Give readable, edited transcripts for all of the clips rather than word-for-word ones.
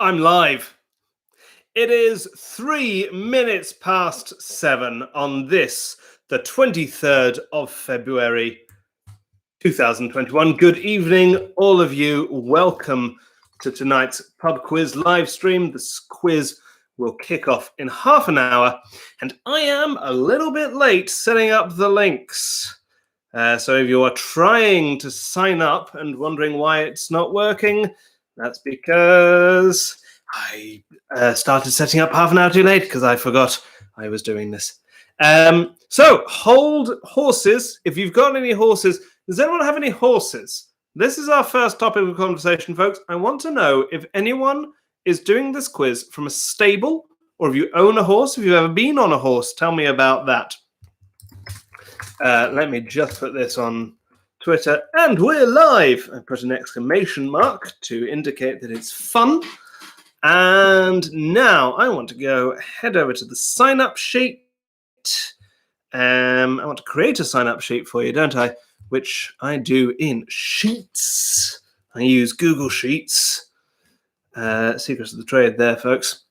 I'm live. It is 3 minutes past 7 on this, the 23rd of February, 2021. Good evening, all of you. Welcome to tonight's pub quiz live stream. This quiz will kick off in half an hour, and I am a little bit late setting up the links. So if you are trying to sign up and wondering why it's not working, that's because I started setting up half an hour too late because I forgot I was doing this. So hold horses. If you've got any horses, does anyone have any horses? This is our first topic of conversation, folks. I want to know if anyone is doing this quiz from a stable, or if you own a horse, if you've ever been on a horse, tell me about that. Let me just put this on Twitter, and we're live. I put an exclamation mark to indicate that it's fun. And now I want to head over to the sign-up sheet. I want to create a sign-up sheet for you, don't I? Which I do in Sheets. I use Google Sheets. Secrets of the trade there, folks.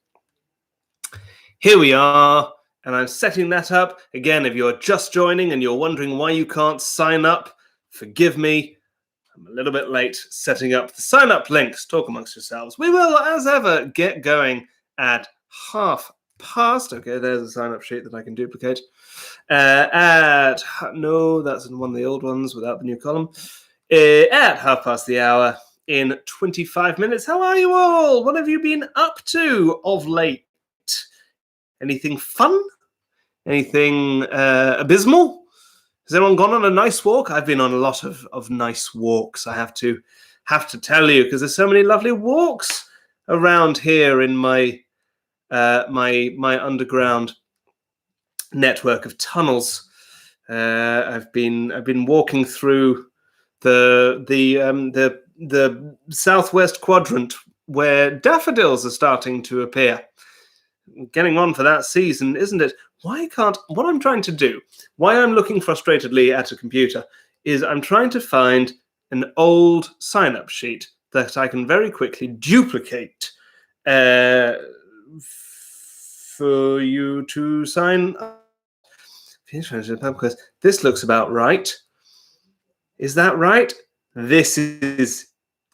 Here we are. And I'm setting that up. Again, if you're just joining and you're wondering why you can't sign up, forgive me. I'm a little bit late setting up the sign-up links. Talk amongst yourselves. We will, as ever, get going at past. Okay, there's a sign-up sheet that I can duplicate. No, that's in one of the old ones without the new column. At 1:30 in 25 minutes. How are you all? What have you been up to of late? Anything fun? Anything abysmal? Has anyone gone on a nice walk? I've been on a lot of nice walks. I have to tell you, because there's so many lovely walks around here in my my underground network of tunnels. I've been walking through the southwest quadrant where daffodils are starting to appear. Getting on for that season, isn't it? What I'm trying to do, why I'm looking frustratedly at a computer, is I'm trying to find an old sign-up sheet that I can very quickly duplicate for you to sign up. This looks about right. Is that right? This is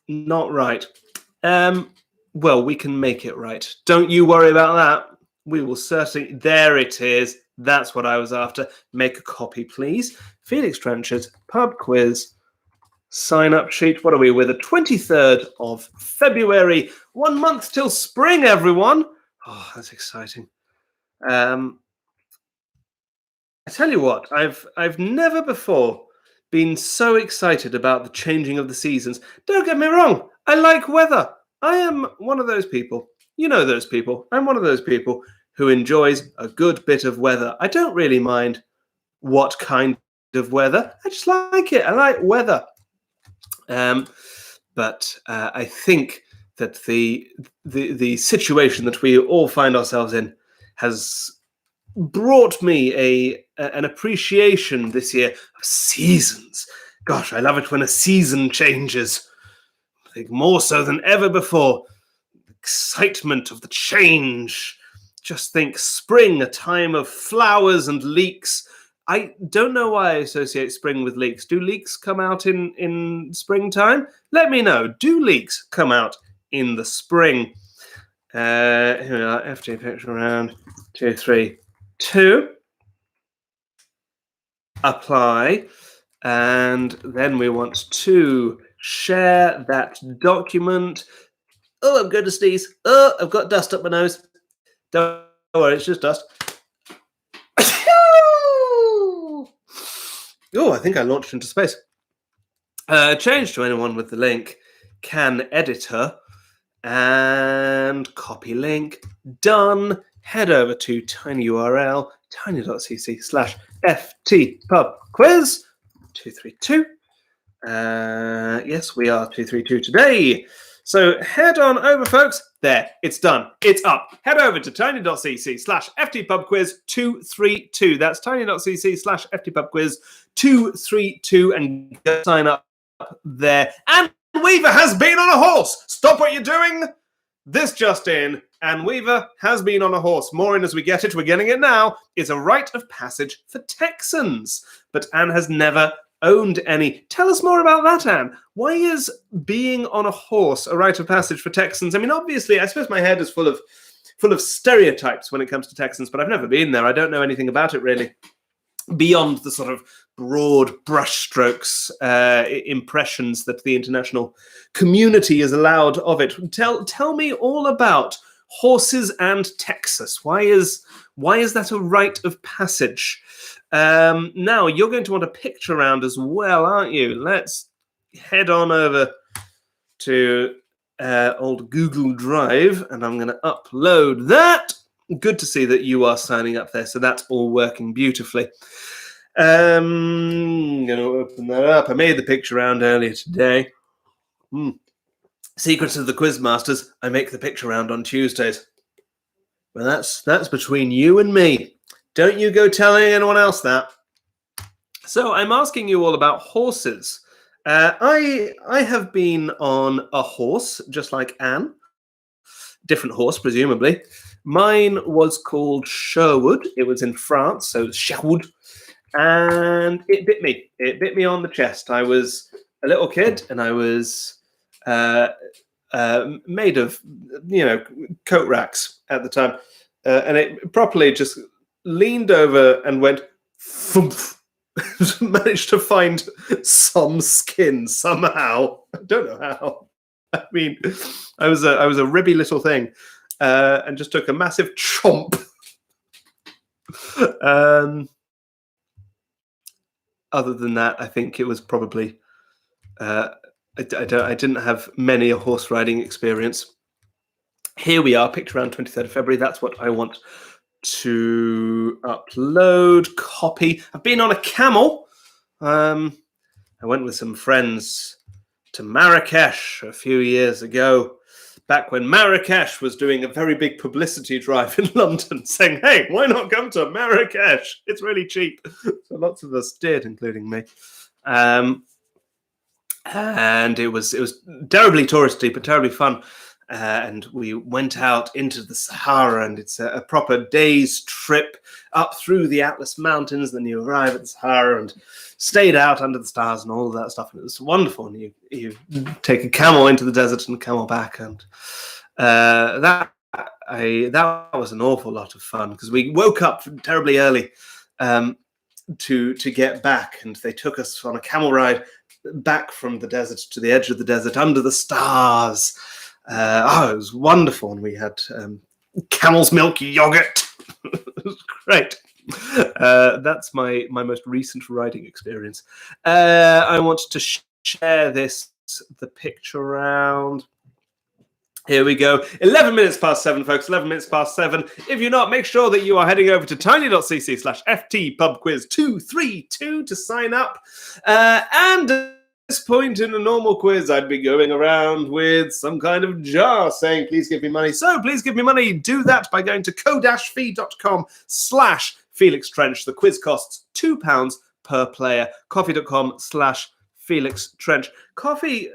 not right. Well, we can make it right. Don't you worry about that. We will certainly... There it is. That's what I was after. Make a copy, please. Felix Trenchard, pub quiz, sign-up sheet. What are we with? The 23rd of February. 1 month till spring, everyone. Oh, that's exciting. I tell you what, I've never before been so excited about the changing of the seasons. Don't get me wrong. I like weather. I am one of those people, you know those people, I'm one of those people who enjoys a good bit of weather. I don't really mind what kind of weather. I just like it. I like weather. But I think that the situation that we all find ourselves in has brought me an appreciation this year of seasons. Gosh, I love it when a season changes. I think more so than ever before. Excitement of the change. Just think spring, a time of flowers and leeks. I don't know why I associate spring with leeks. Do leeks come out in springtime? Let me know. Do leeks come out in the spring? Here we are. FT picture around 2, 3, 2. Apply. And then we want to share that document. Oh, I'm going to sneeze. Oh, I've got dust up my nose. Don't worry, it's just dust. Oh, I think I launched into space. Change to anyone with the link. Can editor. And copy link. Done. Head over to tiny URL, tiny.cc/ftpubquiz 232. Yes, we are 232 today. So head on over, folks. There, it's done. It's up. Head over to tiny.cc/ftpubquiz 232. That's tiny.cc/ftpubquiz 232 and sign up there. And Weaver has been on a horse. Stop what you're doing. This just in, Anne Weaver has been on a horse. More in as we get it. We're getting it now. It's a rite of passage for Texans. But Anne has never owned any. Tell us more about that, Anne. Why is being on a horse a rite of passage for Texans? I mean, obviously, I suppose my head is full of stereotypes when it comes to Texans, but I've never been there. I don't know anything about it, really, beyond the sort of broad brushstrokes impressions that the international community is allowed of it. Tell me all about horses and Texas. Why is that a rite of passage? Now, you're going to want a picture round as well, aren't you? Let's head on over to old Google Drive, and I'm going to upload that. Good to see that you are signing up there, so that's all working beautifully. I'm going to open that up. I made the picture round earlier today. Secrets of the Quizmasters, I make the picture round on Tuesdays. Well, that's between you and me. Don't you go telling anyone else that. So I'm asking you all about horses. I have been on a horse, just like Anne. Different horse, presumably. Mine was called Sherwood. It was in France, so Sherwood. And it bit me. It bit me on the chest. I was a little kid, and I was made of, coat racks at the time. And it properly just leaned over and went, thump. Managed to find some skin somehow. I don't know how. I mean, I was a ribby little thing, and just took a massive chomp. Other than that, I think it was probably. I didn't have many a horse riding experience. Here we are, picture around 23rd of February. That's what I want to upload. Copy. I've been on a camel. I went with some friends to Marrakesh a few years ago, back when Marrakesh was doing a very big publicity drive in London, saying, hey, why not come to Marrakesh? It's really cheap. So lots of us did, including me. And it was terribly touristy, but terribly fun. And we went out into the Sahara, and it's a proper day's trip up through the Atlas Mountains. Then you arrive at the Sahara and stayed out under the stars and all of that stuff. And it was wonderful. And you take a camel into the desert and a camel back. And that was an awful lot of fun, because we woke up terribly early to get back. And they took us on a camel ride back from the desert to the edge of the desert under the stars. It was wonderful, and we had camel's milk yogurt. It was great. That's my most recent riding experience. I want to share the picture around. Here we go. 11 minutes past 7, folks. 11 minutes past 7. If you're not, make sure that you are heading over to tiny.cc/ftpubquiz232 to sign up. And at this point in a normal quiz, I'd be going around with some kind of jar saying, please give me money. So please give me money. Do that by going to ko-fi.com/Felix Trench. The quiz costs £2 per player. Coffee.com/Felix Trench. Coffee,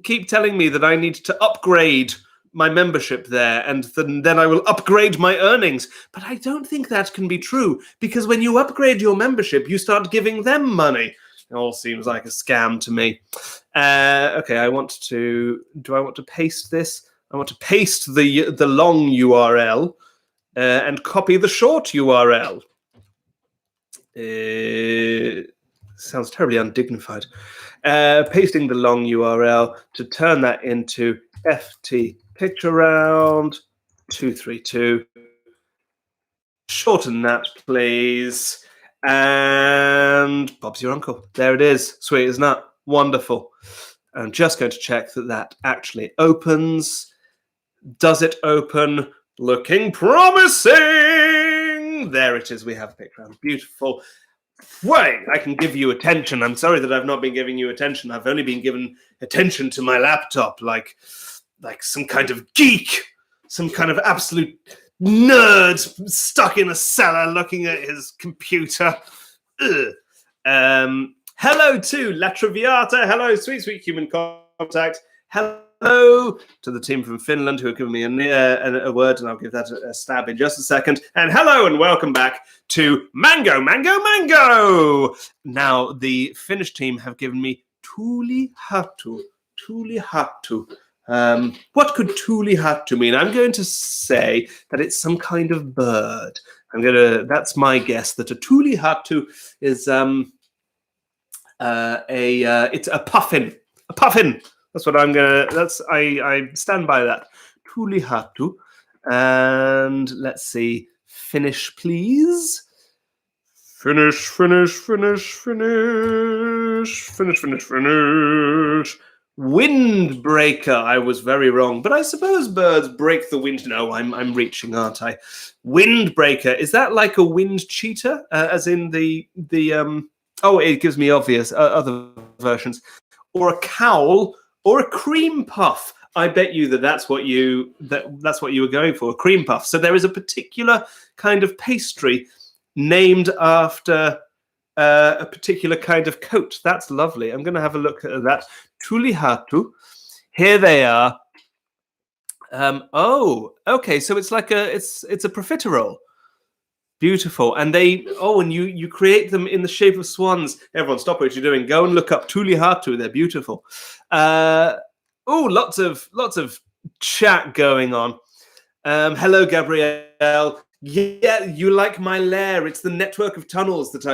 keep telling me that I need to upgrade my membership there, and then I will upgrade my earnings. But I don't think that can be true, because when you upgrade your membership, you start giving them money. It all seems like a scam to me. Okay, do I want to paste this? I want to paste the long URL and copy the short URL. Sounds terribly undignified. Pasting the long URL to turn that into FT picture round 232. Shorten that, please. And Bob's your uncle. There it is. Sweet as nut. Wonderful. I'm just going to check that actually opens. Does it open? Looking promising. There it is. We have a picture round. Beautiful. Wait, I can give you attention. I'm sorry that I've not been giving you attention. I've only been given attention to my laptop, like some kind of geek, some kind of absolute nerd stuck in a cellar looking at his computer. Hello to La Traviata. Hello, sweet human contact. Hello hello to the team from Finland who have given me a word, and I'll give that a stab in just a second. And hello and welcome back to Mango, Mango, Mango. Now, the Finnish team have given me Tuli Hattu. Tuli Hattu. What could Tuli Hattu mean? I'm going to say that it's some kind of bird. That's my guess, that a Tuli Hattu is it's a puffin. A puffin. That's what I stand by that. Tuli Hattu. And let's see. Finish, please. Finish. Windbreaker. I was very wrong, but I suppose birds break the wind. No, I'm reaching, aren't I? Windbreaker. Is that like a wind cheater, as in the Oh, it gives me obvious other versions, or a cowl, or a cream puff. I bet you that's what you were going for, a cream puff. So there is a particular kind of pastry named after a particular kind of coat. That's lovely. I'm going to have a look at that. Tuli Hattu. Here they are. Oh, okay. So it's like it's a profiterole. Beautiful. And and you create them in the shape of swans. Everyone, stop what you're doing. Go and look up Tuli Hattu. They're beautiful. Lots of chat going on. Hello, Gabrielle. Yeah, you like my lair. It's the network of tunnels that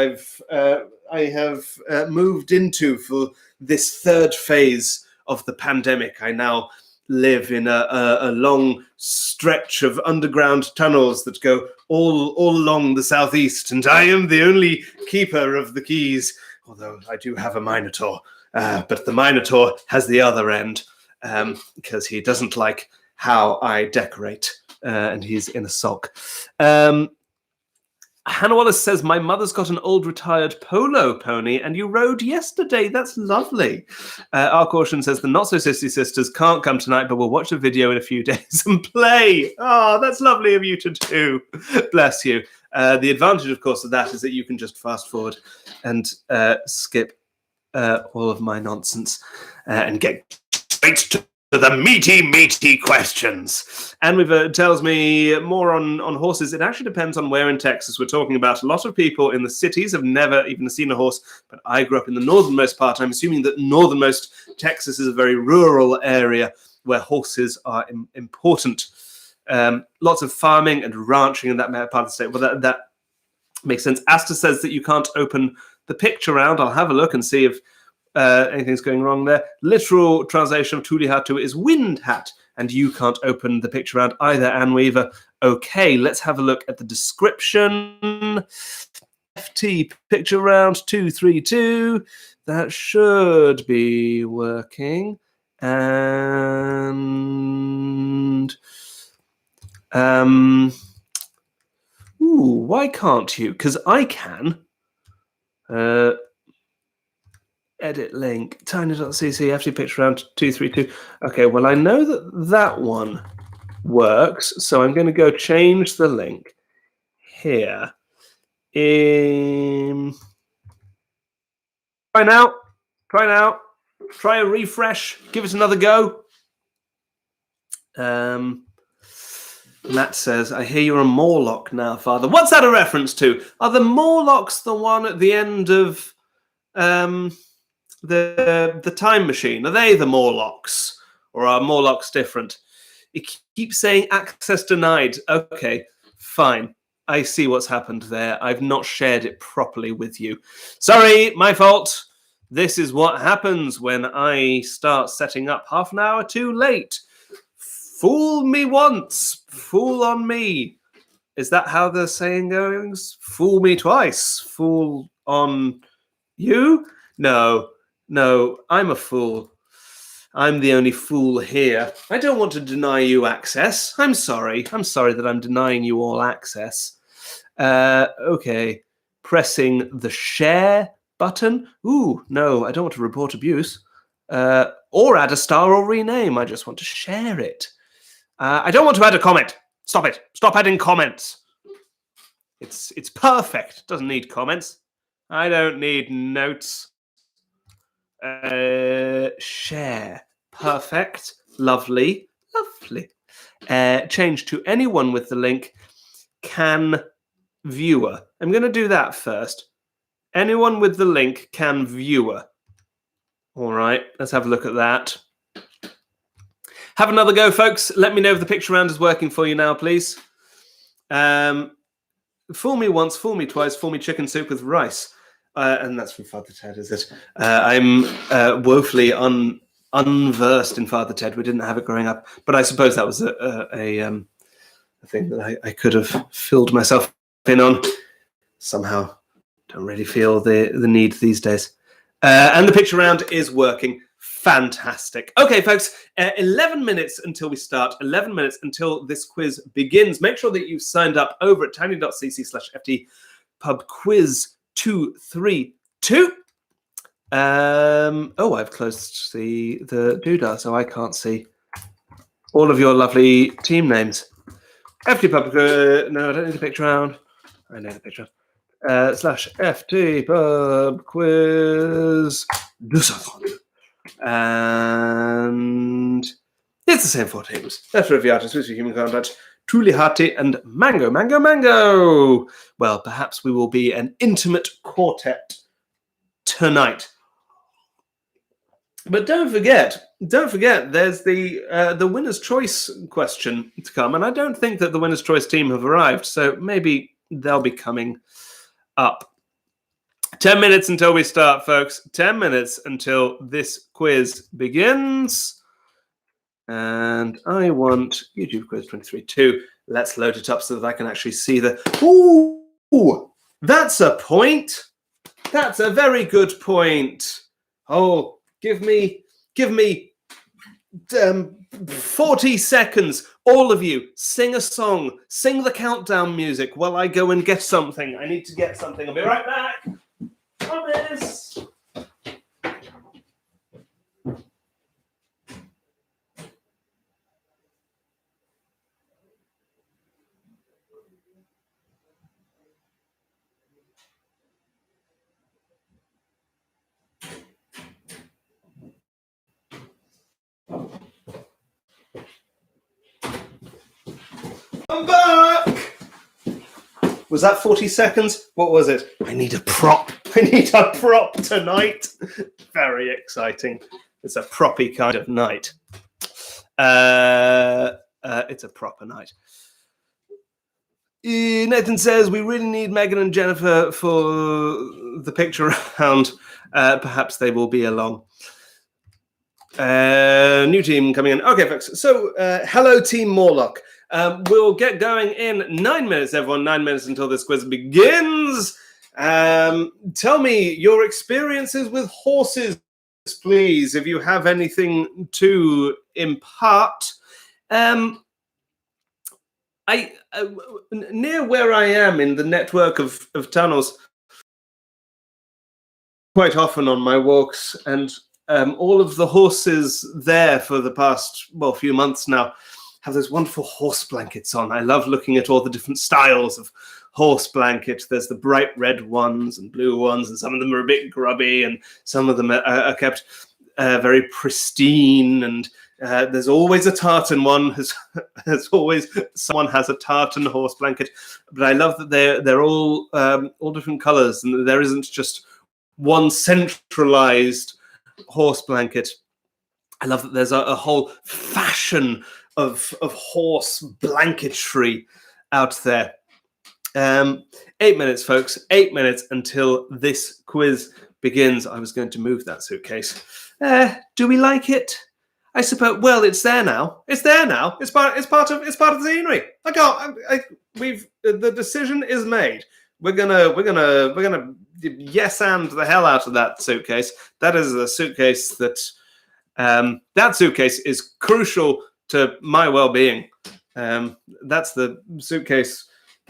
I have moved into for this third phase of the pandemic. I now live in a long stretch of underground tunnels that go all along the southeast, and I am the only keeper of the keys, although I do have a Minotaur, but the Minotaur has the other end, because he doesn't like how I decorate, and he's in a sock. Hannah Wallace says, my mother's got an old retired polo pony and you rode yesterday. That's lovely. Our Caution says, the Not So Sissy Sisters can't come tonight, but we'll watch a video in a few days and play. Oh, that's lovely of you to do. Bless you. The advantage, of course, of that is that you can just fast forward and skip all of my nonsense and get straight to the meaty questions. And tells me more on horses. It actually depends on where in Texas we're talking about. A lot of people in the cities have never even seen a horse, but I grew up in the northernmost part. I'm assuming that northernmost Texas is a very rural area where horses are important. Lots of farming and ranching in that part of the state. Well, that makes sense. Asta says that you can't open the picture round. I'll have a look and see if anything's going wrong there. Literal translation of Tuli Hattu is wind hat, and you can't open the picture round either, Anne Weaver. Okay, let's have a look at the description. FT picture round 232. That should be working. And why can't you? Because I can. Edit link, tiny.cc, FT picture round 232. Okay, well, I know that one works, so I'm going to go change the link here. Try now. Try a refresh. Give it another go. Matt says, I hear you're a Morlock now, Father. What's that a reference to? Are the Morlocks the one at the end of the time machine? Are they the Morlocks, or are Morlocks different? It keeps saying access denied. Okay, fine. I see what's happened there. I've not shared it properly with you. Sorry, my fault. This is what happens when I start setting up half an hour too late. Fool me once, fool on me. Is that how the saying goes? Fool me twice, fool on you? No, I'm a fool. I'm the only fool here. I don't want to deny you access. I'm sorry that I'm denying you all access. Okay, pressing the share button. Ooh, no, I don't want to report abuse. Or add a star or rename. I just want to share it. I don't want to add a comment. Stop it. Stop adding comments. It's perfect. Doesn't need comments. I don't need notes. Share. Perfect. Lovely. Change to anyone with the link can viewer. I'm going to do that first. Anyone with the link can viewer. All right, let's have a look at that. Have another go, folks. Let me know if the picture round is working for you now, please. Fool me once, fool me twice, fool me chicken soup with rice. And that's from Father Ted, is it? I'm woefully unversed in Father Ted. We didn't have it growing up, but I suppose that was a thing that I could have filled myself in on. Somehow, don't really feel the need these days. And the picture round is working. Fantastic. Okay, folks, 11 minutes until we start, 11 minutes until this quiz begins. Make sure that you've signed up over at tiny.cc/FT pub quiz 232. I've closed the doodah, so I can't see all of your lovely team names. FT pub, no, I don't need the picture round. I know the picture. /FT pub quiz 232. And it's the same 4 teams. That's Riviata, Swiss Human Contact, Truly Hearty, and Mango. Well, perhaps we will be an intimate quartet tonight. But don't forget, there's the winner's choice question to come, and I don't think that the winner's choice team have arrived, so maybe they'll be coming up. 10 minutes until we start, folks. 10 minutes until this quiz begins. And I want YouTube quiz 23.2. Let's load it up so that I can actually see the... Ooh, that's a point. That's a very good point. Oh, give me 40 seconds. All of you, sing a song. Sing the countdown music while I go and get something. I need to get something. I'll be right back. Promise. I'm back. Was that 40 seconds? What was it? I need a prop. Tonight. Very exciting. It's a proppy kind of night. It's a proper night. Nathan says, we really need Megan and Jennifer for the picture round. Perhaps they will be along. New team coming in. Okay, folks. So, hello, Team Morlock. We'll get going in 9 minutes, everyone. 9 minutes until this quiz begins. Tell me your experiences with horses, please, if you have anything to impart. Near where I am in the network of tunnels, quite often on my walks, and all of the horses there for the past, few months now, have those wonderful horse blankets on. I love looking at all the different styles of horse blanket. There's the bright red ones and blue ones, and some of them are a bit grubby, and some of them are kept very pristine. And there's always a tartan one. There's always someone has a tartan horse blanket. But I love that they're all different colours, and there isn't just one centralised horse blanket. I love that there's a whole fashion of horse blanketry out there. 8 minutes, folks. 8 minutes until this quiz begins. I was going to move that suitcase. Do we like it? I suppose. Well, it's there now. It's there now. It's part of the scenery. The decision is made. We're gonna yes and the hell out of that suitcase. That is a suitcase that suitcase is crucial to my well-being. That's the suitcase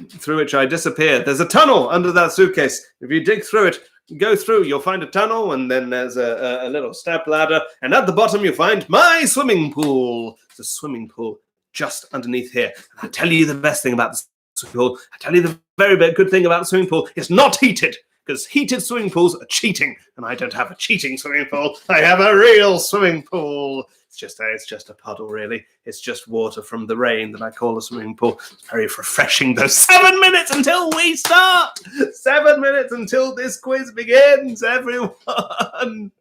through which I disappear. There's a tunnel under that suitcase. If you dig through it, go through, you'll find a tunnel, and then there's a little step ladder, and at the bottom you find my swimming pool. It's a swimming pool just underneath here. And I'll tell you the best thing about the swimming pool. I'll tell you the very good thing about the swimming pool. It's not heated, because heated swimming pools are cheating, and I don't have a cheating swimming pool. I have a real swimming pool. It's just a puddle, really. It's just water from the rain that I call a swimming pool. It's very refreshing, though. 7 minutes until we start. 7 minutes until this quiz begins, everyone.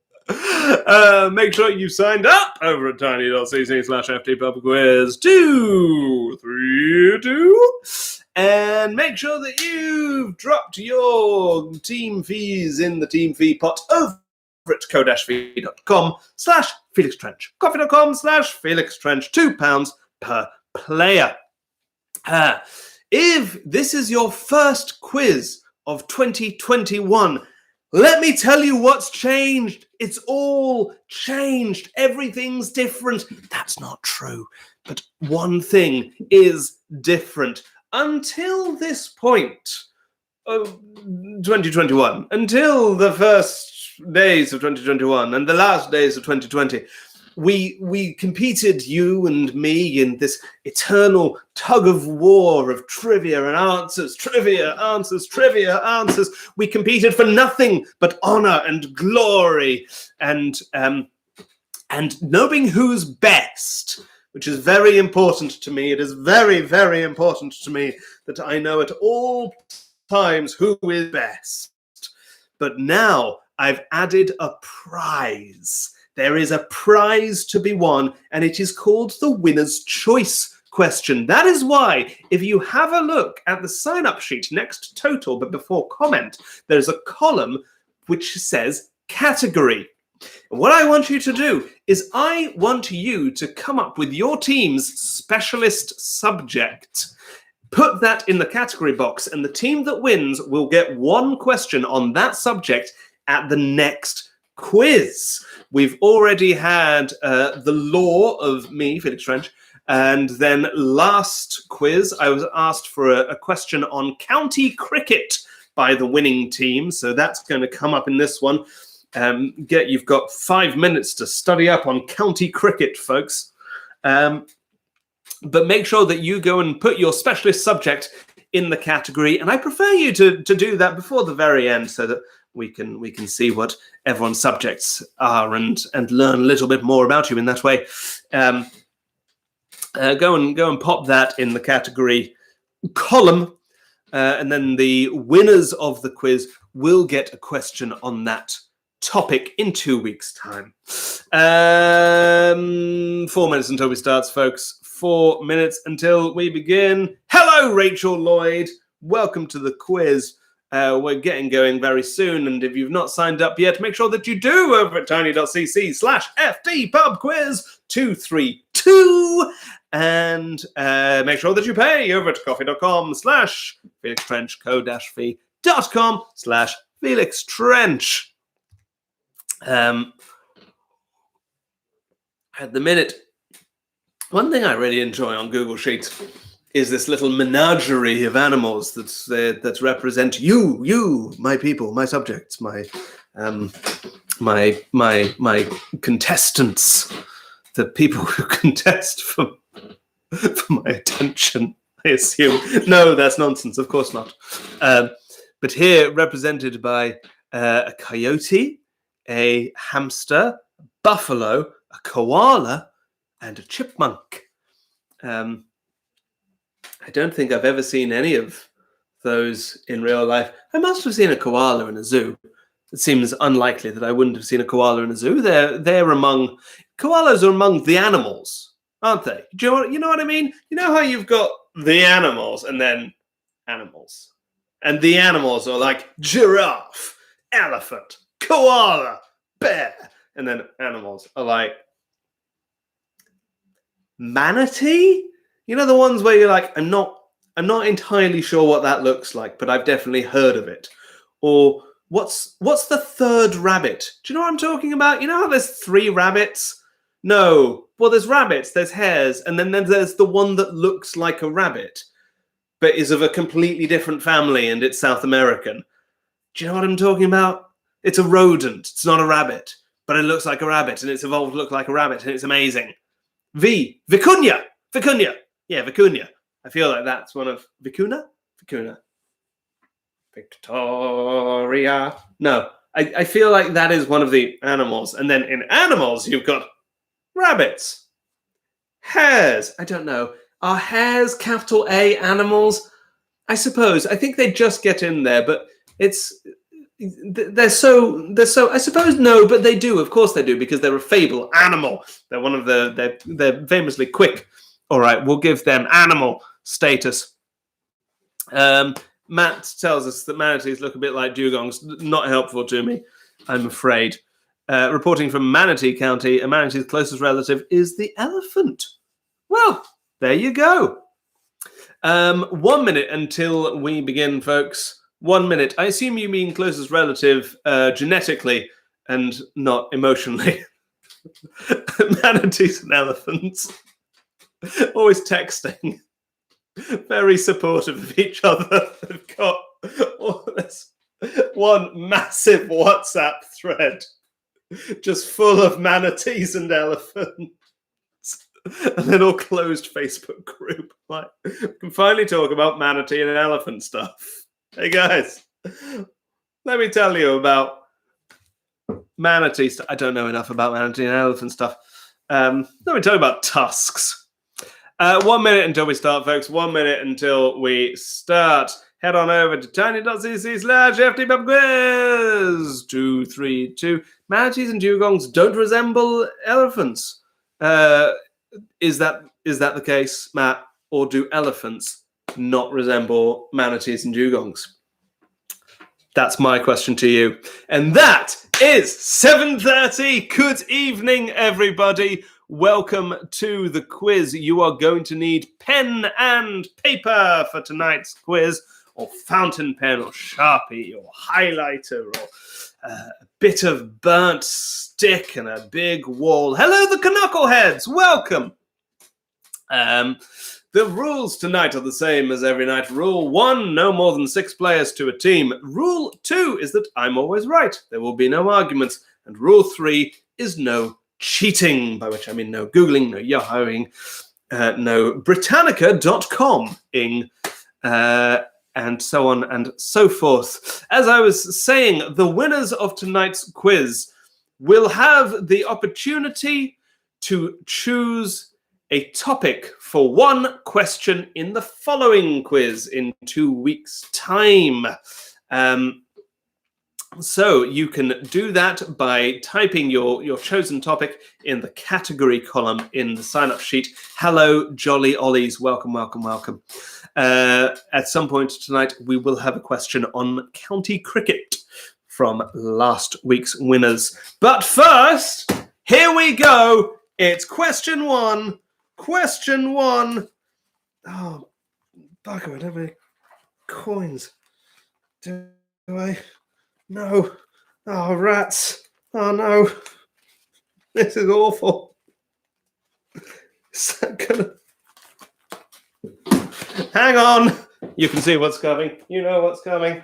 Make sure you've signed up over at tiny.cc/ftpubquiz 232, and make sure that you've dropped your team fees in the team fee pot over at ko-fi.com/Felix Trench, coffee.com/Felix Trench, £2 per player. If this is your first quiz of 2021, let me tell you what's changed. It's all changed. Everything's different. That's not true. But one thing is different. Until this point of 2021, until the first days of 2021 and the last days of 2020, we competed, you and me, in this eternal tug of war of trivia and answers, trivia, answers, trivia, answers. We competed for nothing but honor and glory and knowing who's best, which is very important to me. It is very, very important to me that I know at all times who is best. But now I've added a prize. There is a prize to be won, and it is called the Winner's Choice question. That is why, if you have a look at the sign-up sheet next to total, but before comment, there's a column which says category. And what I want you to do is I want you to come up with your team's specialist subject. Put that in the category box, and the team that wins will get one question on that subject at the next quiz. We've already had the law of me, Felix Trench, and then last quiz I was asked for a question on county cricket by the winning team, so that's going to come up in this one. You've got 5 minutes to study up on county cricket, folks. But make sure that you go and put your specialist subject in the category, and I prefer you to do that before the very end so that we can see what everyone's subjects are and learn a little bit more about you in that way. Go and pop that in the category column, and then the winners of the quiz will get a question on that topic in 2 weeks' time. 4 minutes until we start, folks. 4 minutes until we begin. Hello, Rachel Lloyd. Welcome to the quiz. We're getting going very soon, and if you've not signed up yet, make sure that you do over at tiny.cc/ftpubquiz232, and make sure that you pay over at coffee.com/Felix Trench, ko-fi.com/Felix Trench. At the minute, one thing I really enjoy on Google Sheets is this little menagerie of animals that represent you, my people, my subjects, my contestants, the people who contest for my attention, I assume. No, that's nonsense, of course not. But here, represented by a coyote, a hamster, a buffalo, a koala, and a chipmunk. I don't think I've ever seen any of those in real life. I must have seen a koala in a zoo. It seems unlikely that I wouldn't have seen a koala in a zoo. Koalas are among the animals, aren't they? Do you know what I mean? You know how you've got the animals and then animals. And the animals are like giraffe, elephant, koala, bear. And then animals are like manatee? You know, the ones where you're like, I'm not entirely sure what that looks like, but I've definitely heard of it. Or what's the third rabbit? Do you know what I'm talking about? You know how there's 3 rabbits? No. Well, there's rabbits, there's hares, and then there's the one that looks like a rabbit, but is of a completely different family, and it's South American. Do you know what I'm talking about? It's a rodent. It's not a rabbit, but it looks like a rabbit, and it's evolved to look like a rabbit, and it's amazing. Vicuña. Yeah, vicuña. I feel like that's one of Vicuna. Victoria. No, I feel like that is one of the animals. And then in animals, you've got Rabbits. Hares. I don't know. Are hares capital A animals? I suppose. I think they just get in there, but they're so I suppose no, but they do. Of course they do, because they're a fable animal. They're one of they're famously quick. All right, we'll give them animal status. Matt tells us that manatees look a bit like dugongs. Not helpful to me, I'm afraid. Reporting from Manatee County, a manatee's closest relative is the elephant. Well, there you go. 1 minute until we begin, folks. 1 minute. I assume you mean closest relative genetically and not emotionally. Manatees and elephants. Always texting. Very supportive of each other. They've got this one massive WhatsApp thread just full of manatees and elephants. A little closed Facebook group. Like, we can finally talk about manatee and elephant stuff. Hey guys, let me tell you about manatee stuff. I don't know enough about manatee and elephant stuff. Let me tell you about tusks. 1 minute until we start, folks. 1 minute until we start. Head on over to tiny.cc/FT quiz. 232. Manatees and dugongs don't resemble elephants. Is that the case, Matt? Or do elephants not resemble manatees and dugongs? That's my question to you. And that is 7:30. Good evening, everybody. Welcome to the quiz. You are going to need pen and paper for tonight's quiz, or fountain pen, or Sharpie, or highlighter, or a bit of burnt stick and a big wall. Hello, the knuckleheads. Welcome. The rules tonight are the same as every night. Rule 1, no more than 6 players to a team. Rule 2 is that I'm always right. There will be no arguments. And rule 3 is no cheating, by which I mean no Googling, no Yahooing, no Britannica.com-ing, and so on and so forth. As I was saying, the winners of tonight's quiz will have the opportunity to choose a topic for one question in the following quiz in 2 weeks' time. So you can do that by typing your chosen topic in the category column in the sign-up sheet. Hello, Jolly Ollies. Welcome, welcome, welcome. At some point tonight, we will have a question on county cricket from last week's winners. But first, here we go. It's question 1. Question 1. Oh, bugger, I don't have any coins. Do I? No. Oh, rats. Oh, no. This is awful. Is that gonna... Hang on. You can see what's coming. You know what's coming.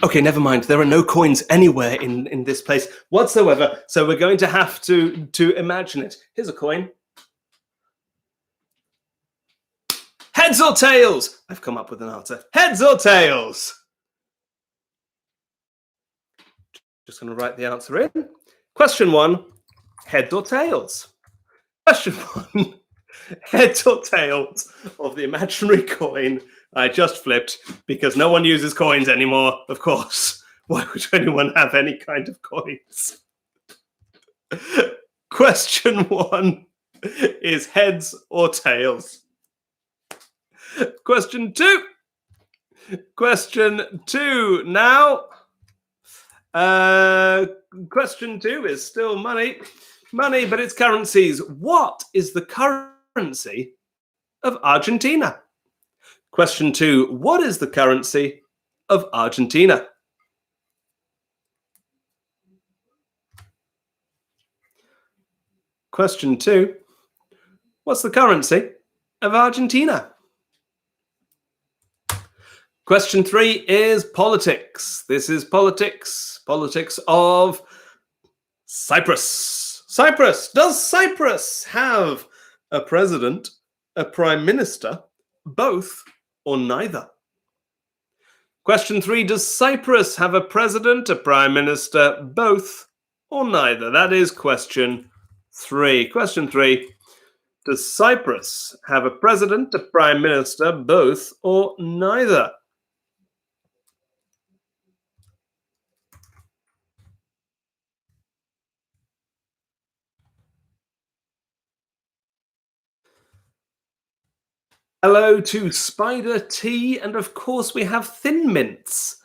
Okay, never mind. There are no coins anywhere in this place whatsoever, so we're going to have to imagine it. Here's a coin. Heads or tails? I've come up with an answer. Heads or tails? Just going to write the answer in. Question 1, heads or tails? Question 1, heads or tails of the imaginary coin I just flipped, because no one uses coins anymore, of course. Why would anyone have any kind of coins? Question 1 is heads or tails. Question 2. Question 2 now. Question 2 is still money. Money, but it's currencies. What is the currency of Argentina? Question 2, what is the currency of Argentina? Question 2, What's the currency of Argentina? Question 3 is politics. This is politics. Politics of Cyprus. Cyprus. Does Cyprus have a president, a prime minister, both, or neither? Question 3. Does Cyprus have a president, a prime minister, both, or neither? That is question 3. Question 3. Does Cyprus have a president, a prime minister, both, or neither? Hello to Spider T, and of course we have Thin Mints.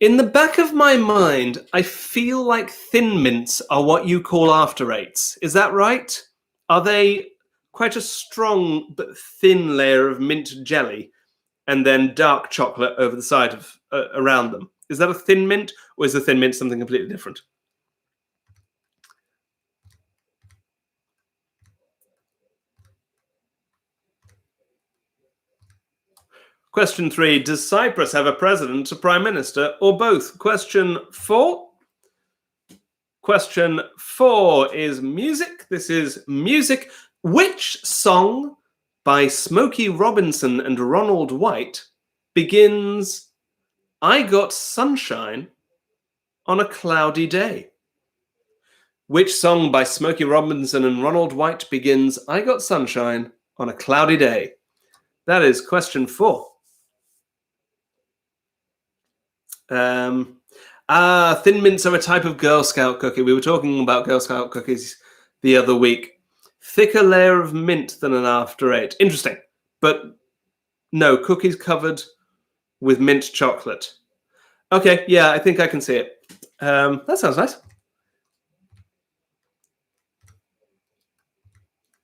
In the back of my mind, I feel like Thin Mints are what you call after eights. Is that right? Are they quite a strong but thin layer of mint jelly and then dark chocolate over the side of around them? Is that a Thin Mint, or is a Thin Mint something completely different? Question 3. Does Cyprus have a president, a prime minister, or both? Question 4. Question 4 is music. This is music. Which song by Smokey Robinson and Ronald White begins, I got sunshine on a cloudy day? Which song by Smokey Robinson and Ronald White begins, I got sunshine on a cloudy day? That is question 4. Thin Mints are a type of Girl Scout cookie. We were talking about Girl Scout cookies the other week. Thicker layer of mint than an after eight. Interesting. But no, cookies covered with mint chocolate. Okay, yeah, I think I can see it. That sounds nice.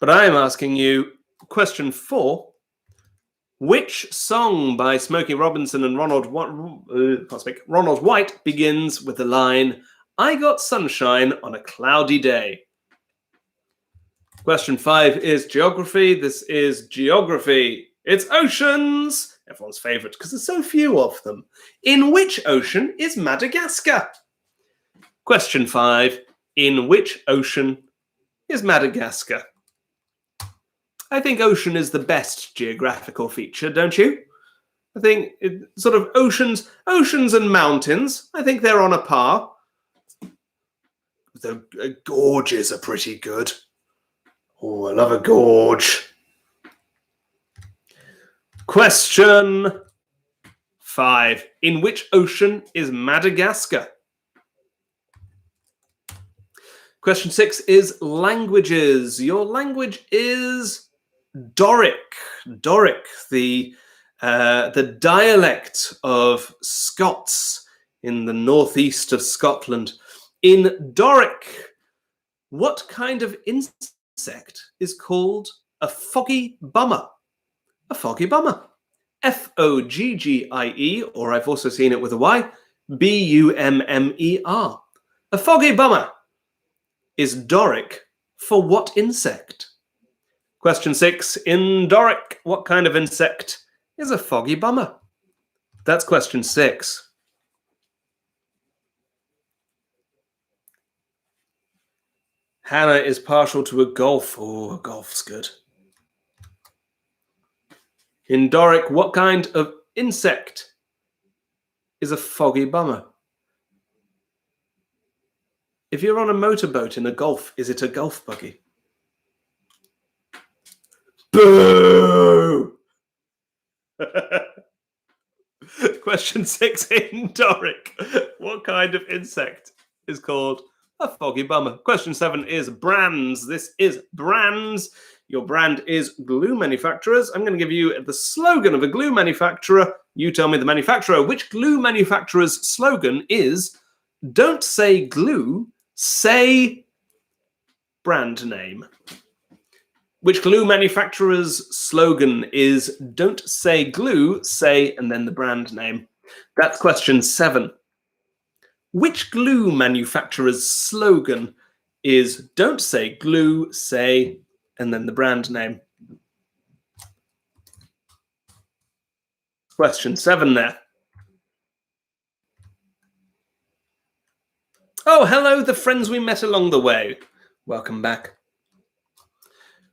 But I am asking you, question 4. Which song by Smokey Robinson and Ronald White begins with the line, I got sunshine on a cloudy day? Question 5 is geography. This is geography. It's oceans. Everyone's favorite because there's so few of them. In which ocean is Madagascar? Question 5. In which ocean is Madagascar? I think ocean is the best geographical feature, don't you? I think sort of oceans and mountains, I think they're on a par. The gorges are pretty good. Oh, I love a gorge. Question 5. In which ocean is Madagascar? Question 6 is languages. Your language is Doric. Doric, the dialect of Scots in the northeast of Scotland. In Doric, what kind of insect is called a foggy bummer? A foggy bummer. Foggie, or I've also seen it with a Y, Bummer. A foggy bummer is Doric for what insect? Question 6. In Doric, what kind of insect is a foggy bummer? That's question 6. Hannah is partial to a golf. Oh, a golf's good. In Doric, what kind of insect is a foggy bummer? If you're on a motorboat in a golf, is it a golf buggy? Boo! Question 6 in Doric. What kind of insect is called a foggy bummer? Question 7 is brands. This is brands. Your brand is glue manufacturers. I'm going to give you the slogan of a glue manufacturer. You tell me the manufacturer. Which glue manufacturer's slogan is, don't say glue, say brand name? Which glue manufacturer's slogan is, don't say glue, say, and then the brand name? That's question 7. Which glue manufacturer's slogan is, don't say glue, say, and then the brand name. Question 7 there. Oh, hello, the friends we met along the way. Welcome back.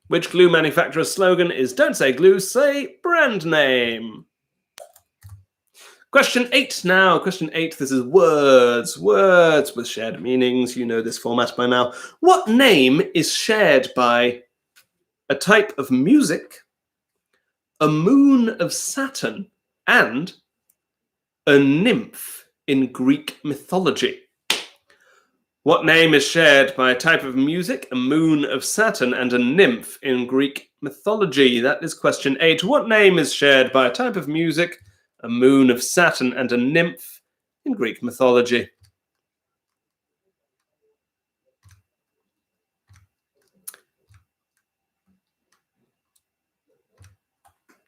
Which glue manufacturer's slogan is "Don't say glue, say brand name"? Question 8 now. Question 8, this is words. Words with shared meanings. You know this format by now. What name is shared by a type of music, a moon of Saturn, and a nymph in Greek mythology? What name is shared by a type of music, a moon of Saturn, and a nymph in Greek mythology? That is question 8. What name is shared by a type of music, a moon of Saturn, and a nymph in Greek mythology?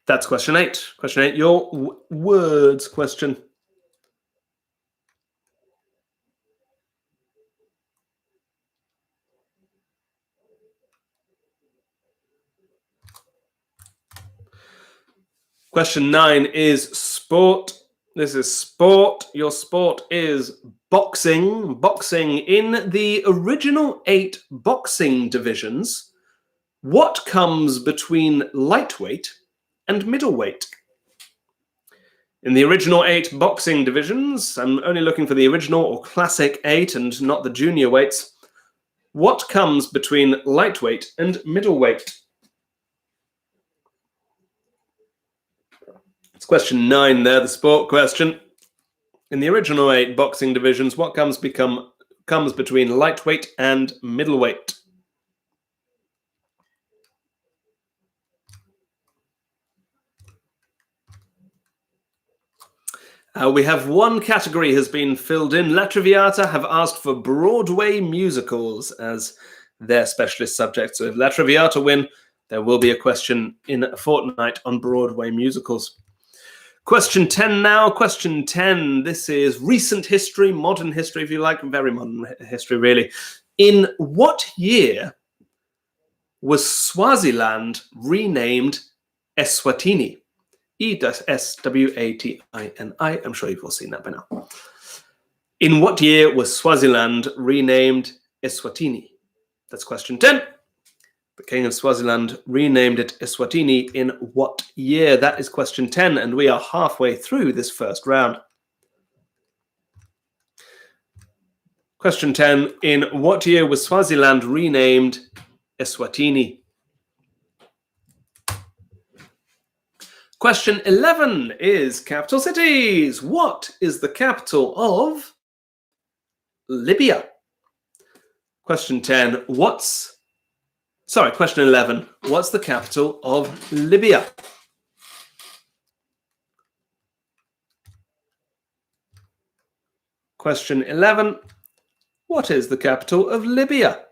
That's question 8. Question 8, your words question. Question 9 is sport. This is sport. Your sport is boxing. Boxing. In the original 8 boxing divisions, what comes between lightweight and middleweight? In the original 8 boxing divisions, I'm only looking for the original or classic 8 and not the junior weights. What comes between lightweight and middleweight? It's question 9 there, the sport question. In the original 8 boxing divisions, what comes between lightweight and middleweight? We have one category has been filled in. La Traviata have asked for Broadway musicals as their specialist subject. So if La Traviata win, there will be a question in a fortnight on Broadway musicals. Question 10 now. Question 10. This is recent history, modern history, if you like, very modern history, really. In what year was Swaziland renamed Eswatini? E-S-W-A-T-I-N-I. I'm sure you've all seen that by now. In what year was Swaziland renamed Eswatini? That's question 10. The King of Swaziland renamed it Eswatini in what year? That is question 10, and we are halfway through this first round. Question 10. In what year was Swaziland renamed Eswatini? Question 11 is capital cities. What is the capital of Libya? Question 10. Question 11. What's the capital of Libya? Question 11. What is the capital of Libya?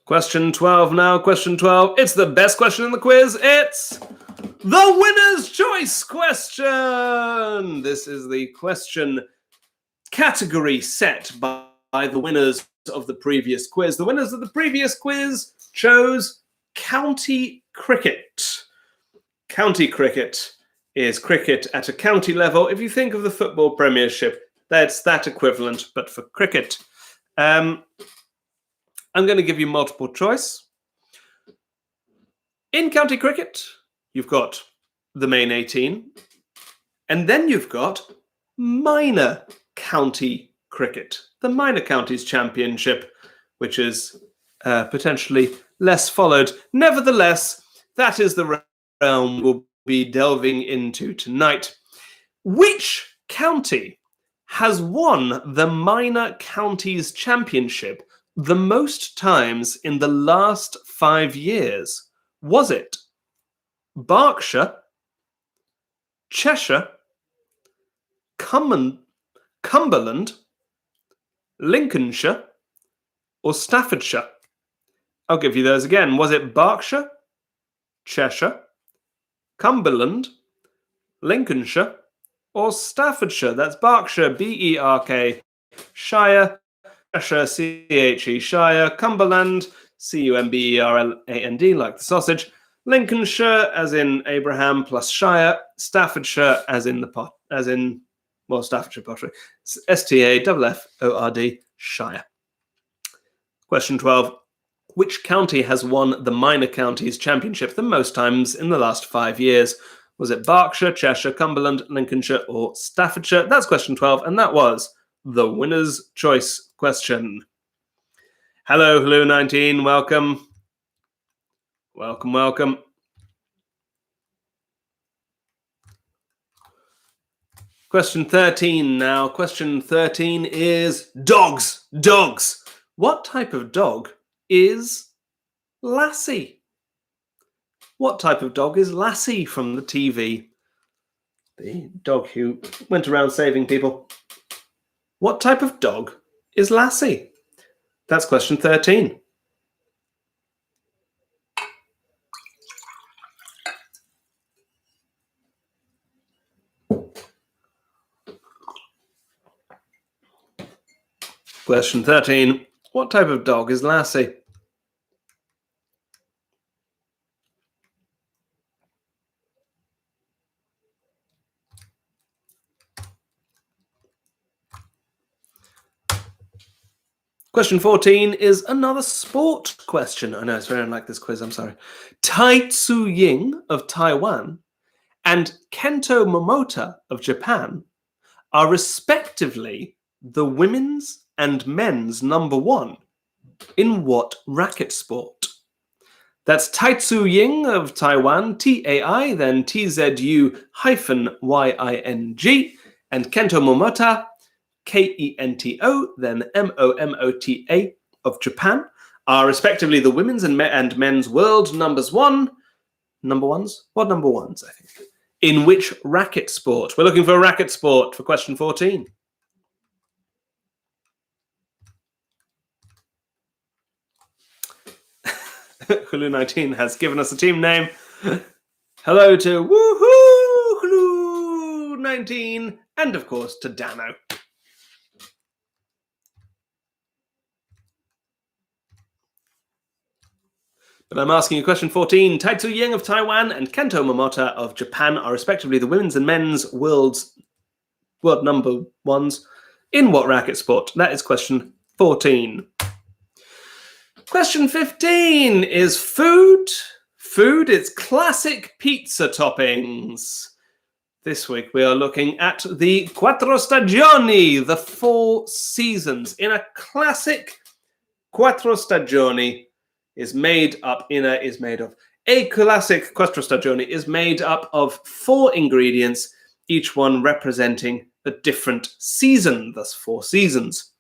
Question 12 now. Question 12. It's the best question in the quiz. It's the winner's choice question. This is the question category set by the winners of the previous quiz. The winners of the previous quiz chose county cricket. County cricket is cricket at a county level. If you think of the football premiership, that's that equivalent, but for cricket. I'm going to give you multiple choice. In county cricket, you've got the main 18, and then you've got minor county cricket, the Minor Counties Championship, which is potentially less followed. Nevertheless, that is the realm we'll be delving into tonight. Which county has won the Minor Counties Championship the most times in the last 5 years? Was it Berkshire, Cheshire, Cumberland, Lincolnshire, or Staffordshire? I'll give you those again. Was it Berkshire, Cheshire, Cumberland, Lincolnshire, or Staffordshire? That's Berkshire, B-E-R-K, Shire, Cheshire, C-H-E, Shire, Cumberland, C-U-M-B-E-R-L-A-N-D, like the sausage, Lincolnshire, as in Abraham, plus Shire, Staffordshire, as in Staffordshire pottery, S-T-A-F-F-O-R-D, Shire. Question 12. Which county has won the Minor Counties Championship the most times in the last 5 years? Was it Berkshire, Cheshire, Cumberland, Lincolnshire, or Staffordshire? That's question 12, and that was the winner's choice question. Hello, Hello 19, welcome. Welcome. Question 13 now. Question 13 is dogs. Dogs. What type of dog is Lassie? What type of dog is Lassie from the TV? The dog who went around saving people. What type of dog is Lassie? That's question 13. Question 13. What type of dog is Lassie? Question 14 is another sport question. I know, it's very unlike this quiz, I'm sorry. Tai Tzu Ying of Taiwan and Kento Momota of Japan are respectively the women's and men's number one in what racket sport? That's Tai Tzu Ying of Taiwan, T-A-I, then T-Z-U-Y-I-N-G, and Kento Momota, K-E-N-T-O, then M-O-M-O-T-A of Japan, are respectively the women's and men's world number ones? What number ones, I think? In which racket sport? We're looking for a racket sport for question 14. Hulu 19 has given us a team name. Hello to Woohoo Hulu 19 and of course to Dano. But I'm asking you question 14. Tai Tzu Ying of Taiwan and Kento Momota of Japan are respectively the women's and men's world number ones in what racket sport? That is question 14. Question 15 is food. Food, it's classic pizza toppings. This week we are looking at the Quattro Stagioni, the 4 seasons. In a classic Quattro Stagioni a classic Quattro Stagioni is made up of 4 ingredients, each one representing a different season, thus 4 seasons.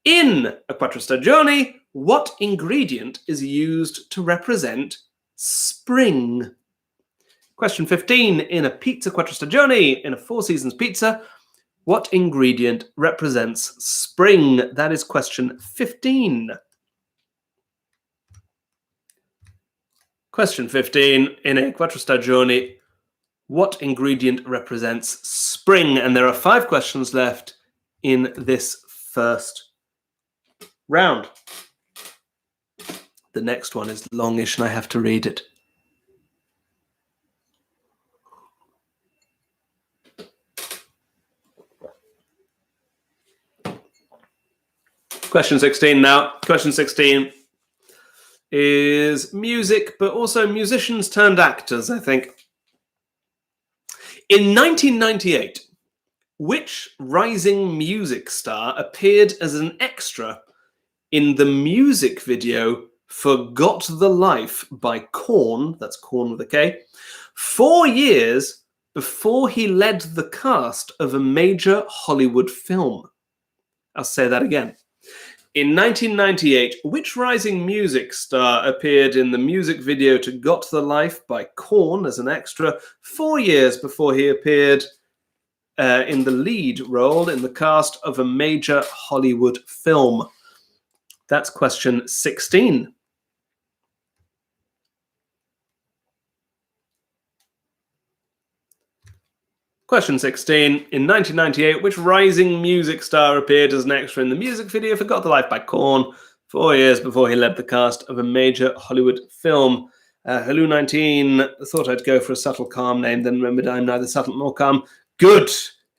In a Quattro Stagioni, what ingredient is used to represent spring? Question 15. In a pizza Quattro Stagioni, in a 4 seasons pizza, what ingredient represents spring? That is question 15. Question 15. In a Quattro Stagioni, what ingredient represents spring? And there are 5 questions left in this first round. The next one is longish and I have to read it. Question 16 now. Question 16 is music, but also musicians turned actors, I think. In 1998, which rising music star appeared as an extra in the music video for Got the Life by Korn, that's Korn with a K, 4 years before he led the cast of a major Hollywood film? I'll say that again. In 1998, which rising music star appeared in the music video to Got the Life by Korn as an extra 4 years before he appeared in the lead role in the cast of a major Hollywood film? That's question 16. Question 16. In 1998, which rising music star appeared as an extra in the music video for Got the Life by Korn 4 years before he led the cast of a major Hollywood film? Hello 19, thought I'd go for a subtle, calm name, then remembered I'm neither subtle nor calm. Good.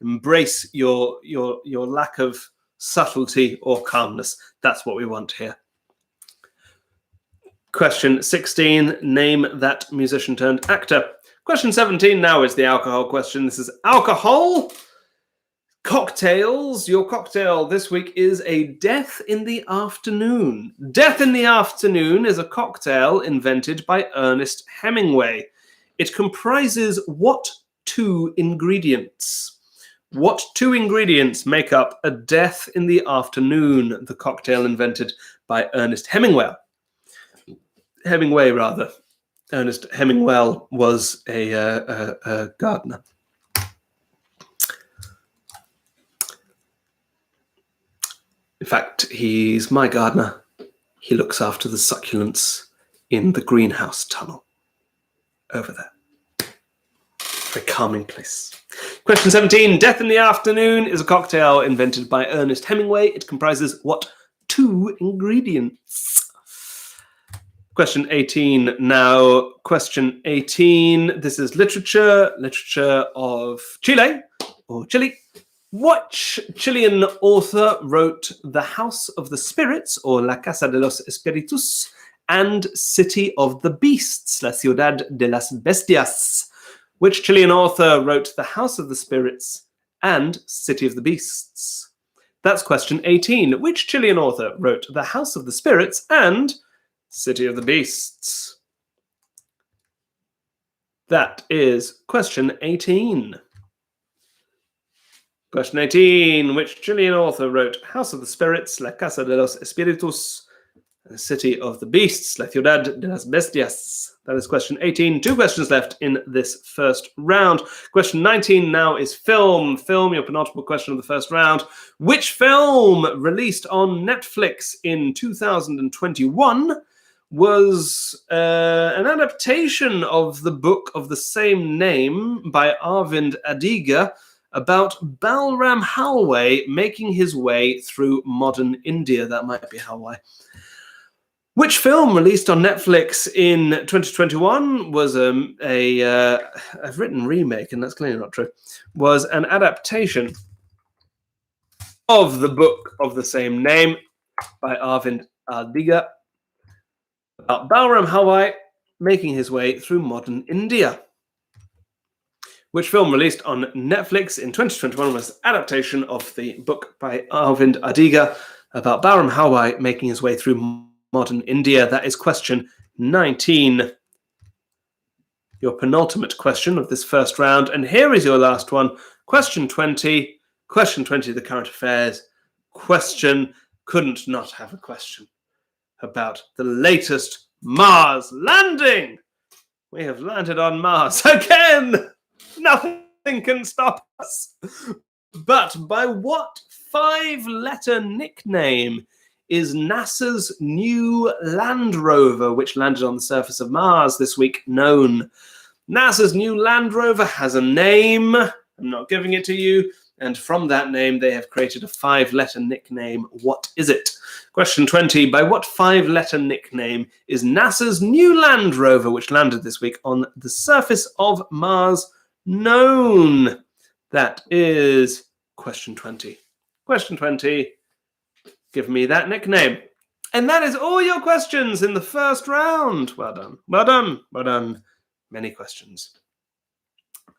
Embrace your lack of subtlety or calmness. That's what we want here. Question 16, name that musician turned actor. Question 17 now is the alcohol question. This is alcohol. Cocktails. Your cocktail this week is a Death in the Afternoon. Death in the Afternoon is a cocktail invented by Ernest Hemingway. It comprises what 2 ingredients? What 2 ingredients make up a Death in the Afternoon, the cocktail invented by Ernest Hemingway? Ernest Hemingway was a gardener. In fact, he's my gardener. He looks after the succulents in the greenhouse tunnel over there. Very calming place. Question 17. Death in the Afternoon is a cocktail invented by Ernest Hemingway. It comprises what 2 ingredients? Question 18 now. Question 18. This is literature of Chile, or Chile. Which Chilean author wrote The House of the Spirits, or La Casa de los Espíritus, and City of the Beasts, La Ciudad de las Bestias? Which Chilean author wrote The House of the Spirits and City of the Beasts? That's question 18. Which Chilean author wrote The House of the Spirits and City of the Beasts? That is question 18. Question 18. Which Chilean author wrote House of the Spirits, La Casa de los Espíritus, City of the Beasts, La Ciudad de las Bestias? That is question 18. 2 questions left in this first round. Question 19 now is film. Film, your penultimate question of the first round. Which film released on Netflix in 2021 was an adaptation of the book of the same name by Arvind Adiga about Balram Halway making his way through modern India? That might be Halway. Which film released on Netflix in 2021 was I've written remake, and that's clearly not true, was an adaptation of the book of the same name by Arvind Adiga about Balram Halway making his way through modern India. Which film released on Netflix in 2021 was adaptation of the book by Arvind Adiga about Balram Halway making his way through modern India? That is question 19. Your penultimate question of this first round. And here is your last one. Question 20. Question 20, the current affairs question. Couldn't not have a question about the latest Mars landing. We have landed on Mars again. Nothing can stop us. But by what 5-letter nickname is NASA's new Land Rover, which landed on the surface of Mars this week, known? NASA's new Land Rover has a name. I'm not giving it to you. And from that name, they have created a 5-letter nickname. What is it? Question 20. By what 5-letter nickname is NASA's new Land Rover, which landed this week on the surface of Mars, known? That is question 20. Question 20. Give me that nickname. And that is all your questions in the first round. Well done. Well done. Well done. Many questions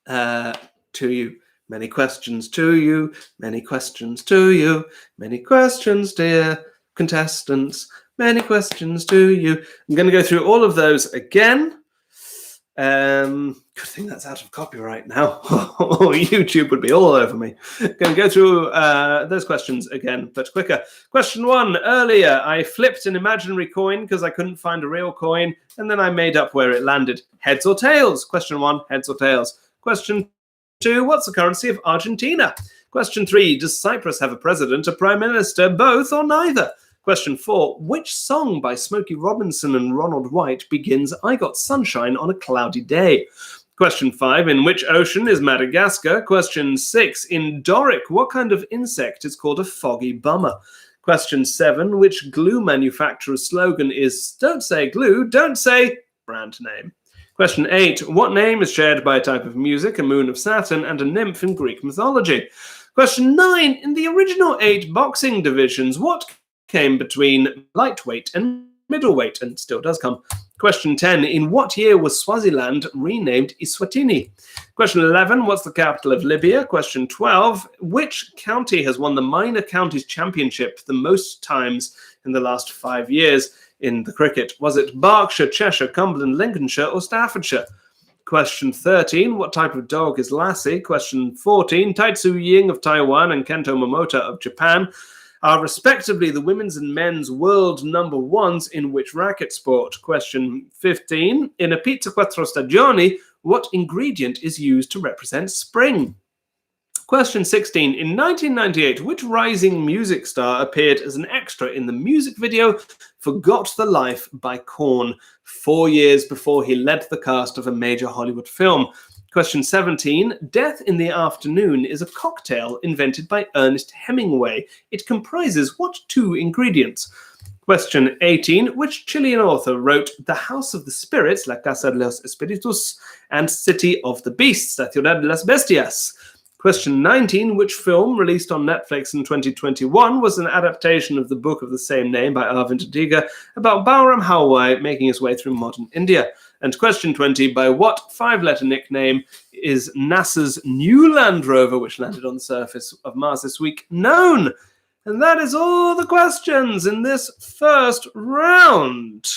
to you. Many questions to you. Many questions to you. Many questions, dear contestants. Many questions to you. I'm going to go through all of those again. Good thing that's out of copyright now. YouTube would be all over me. Going to go through those questions again, but quicker. Question 1. Earlier, I flipped an imaginary coin because I couldn't find a real coin, and then I made up where it landed. Heads or tails? Question 1, heads or tails. Question 2, what's the currency of Argentina? Question 3, does Cyprus have a president, a prime minister, both or neither? Question 4, which song by Smokey Robinson and Ronald White begins I Got Sunshine on a Cloudy Day? Question 5, in which ocean is Madagascar? Question 6, in Doric, what kind of insect is called a foggy bummer? Question 7, which glue manufacturer's slogan is don't say glue, don't say brand name? Question 8, what name is shared by a type of music, a moon of Saturn, and a nymph in Greek mythology? Question 9, in the original 8 boxing divisions, what came between lightweight and middleweight, and still does come? Question 10, in what year was Swaziland renamed Eswatini? Question 11, what's the capital of Libya? Question 12, which county has won the Minor Counties Championship the most times in the last 5 years in the cricket? Was it Berkshire, Cheshire, Cumberland, Lincolnshire, or Staffordshire? Question 13, what type of dog is Lassie? Question 14, Taitsu Ying of Taiwan and Kento Momota of Japan are respectively the women's and men's world number ones in which racket sport? Question 15, in a pizza quattro stagioni, what ingredient is used to represent spring? Question 16, in 1998, which rising music star appeared as an extra in the music video for Got the Life by Korn, 4 years before he led the cast of a major Hollywood film? Question 17, Death in the Afternoon is a cocktail invented by Ernest Hemingway. It comprises what 2 ingredients? Question 18, which Chilean author wrote The House of the Spirits, La Casa de los Espíritus, and City of the Beasts, La Ciudad de las Bestias? Question 19, which film released on Netflix in 2021 was an adaptation of the book of the same name by Arvind Adiga about Bauram Hawai making his way through modern India? And question 20, by what 5-letter nickname is NASA's new Land Rover, which landed on the surface of Mars this week, known? And that is all the questions in this first round.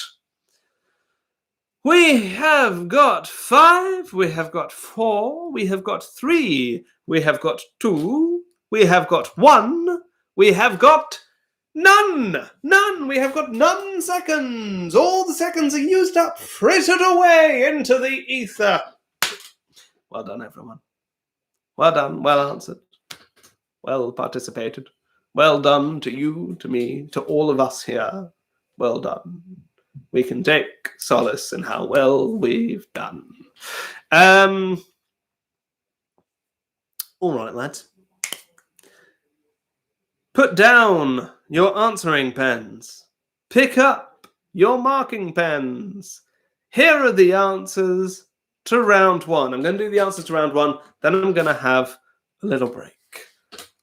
We have got 5, we have got 4, we have got 3, we have got 2, we have got 1, we have got none. We have got none seconds. All the seconds are used up, frittered away into the ether. Well done, everyone. Well done, well answered, well participated. Well done to you, to me, to all of us here. Well done. We can take solace in how well we've done. All right, lads. Put down your answering pens. Pick up your marking pens. Here are the answers to round 1. I'm going to do the answers to round 1, then I'm going to have a little break.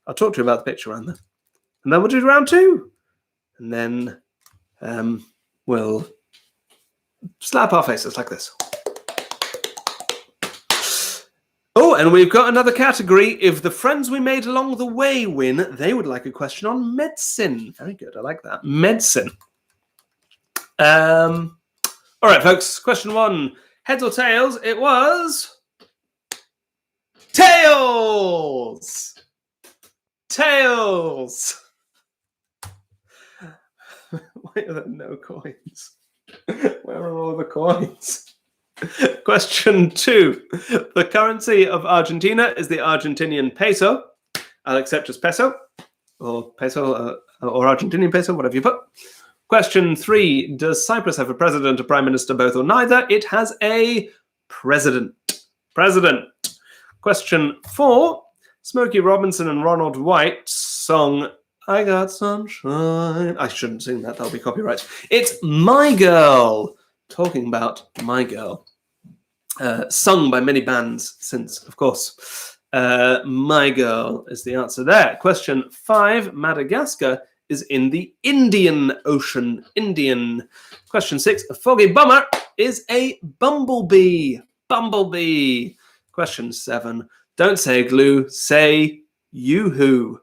I'll talk to you about the picture round then. And then we'll do round 2. And then we'll slap our faces like this. Oh, and we've got another category. If the friends we made along the way win, they would like a question on medicine. Very good. I like that. Medicine. All right, folks. Question 1. Heads or tails? It was tails. Tails. Why are there no coins? Where are all the coins? Question 2. The currency of Argentina is the Argentinian peso. I'll accept as peso or Argentinian peso, whatever you put. Question 3. Does Cyprus have a president, a prime minister, both or neither? It has a president. Question 4. Smokey Robinson and Ronald White's song I Got Sunshine. I shouldn't sing that. That'll be copyright. It's My Girl. Talking about My Girl. Sung by many bands since, of course. My Girl is the answer there. Question 5. Madagascar is in the Indian Ocean. Indian. Question 6. A foggy bummer is a bumblebee. Bumblebee. Question 7. Don't say glue, say yoo-hoo.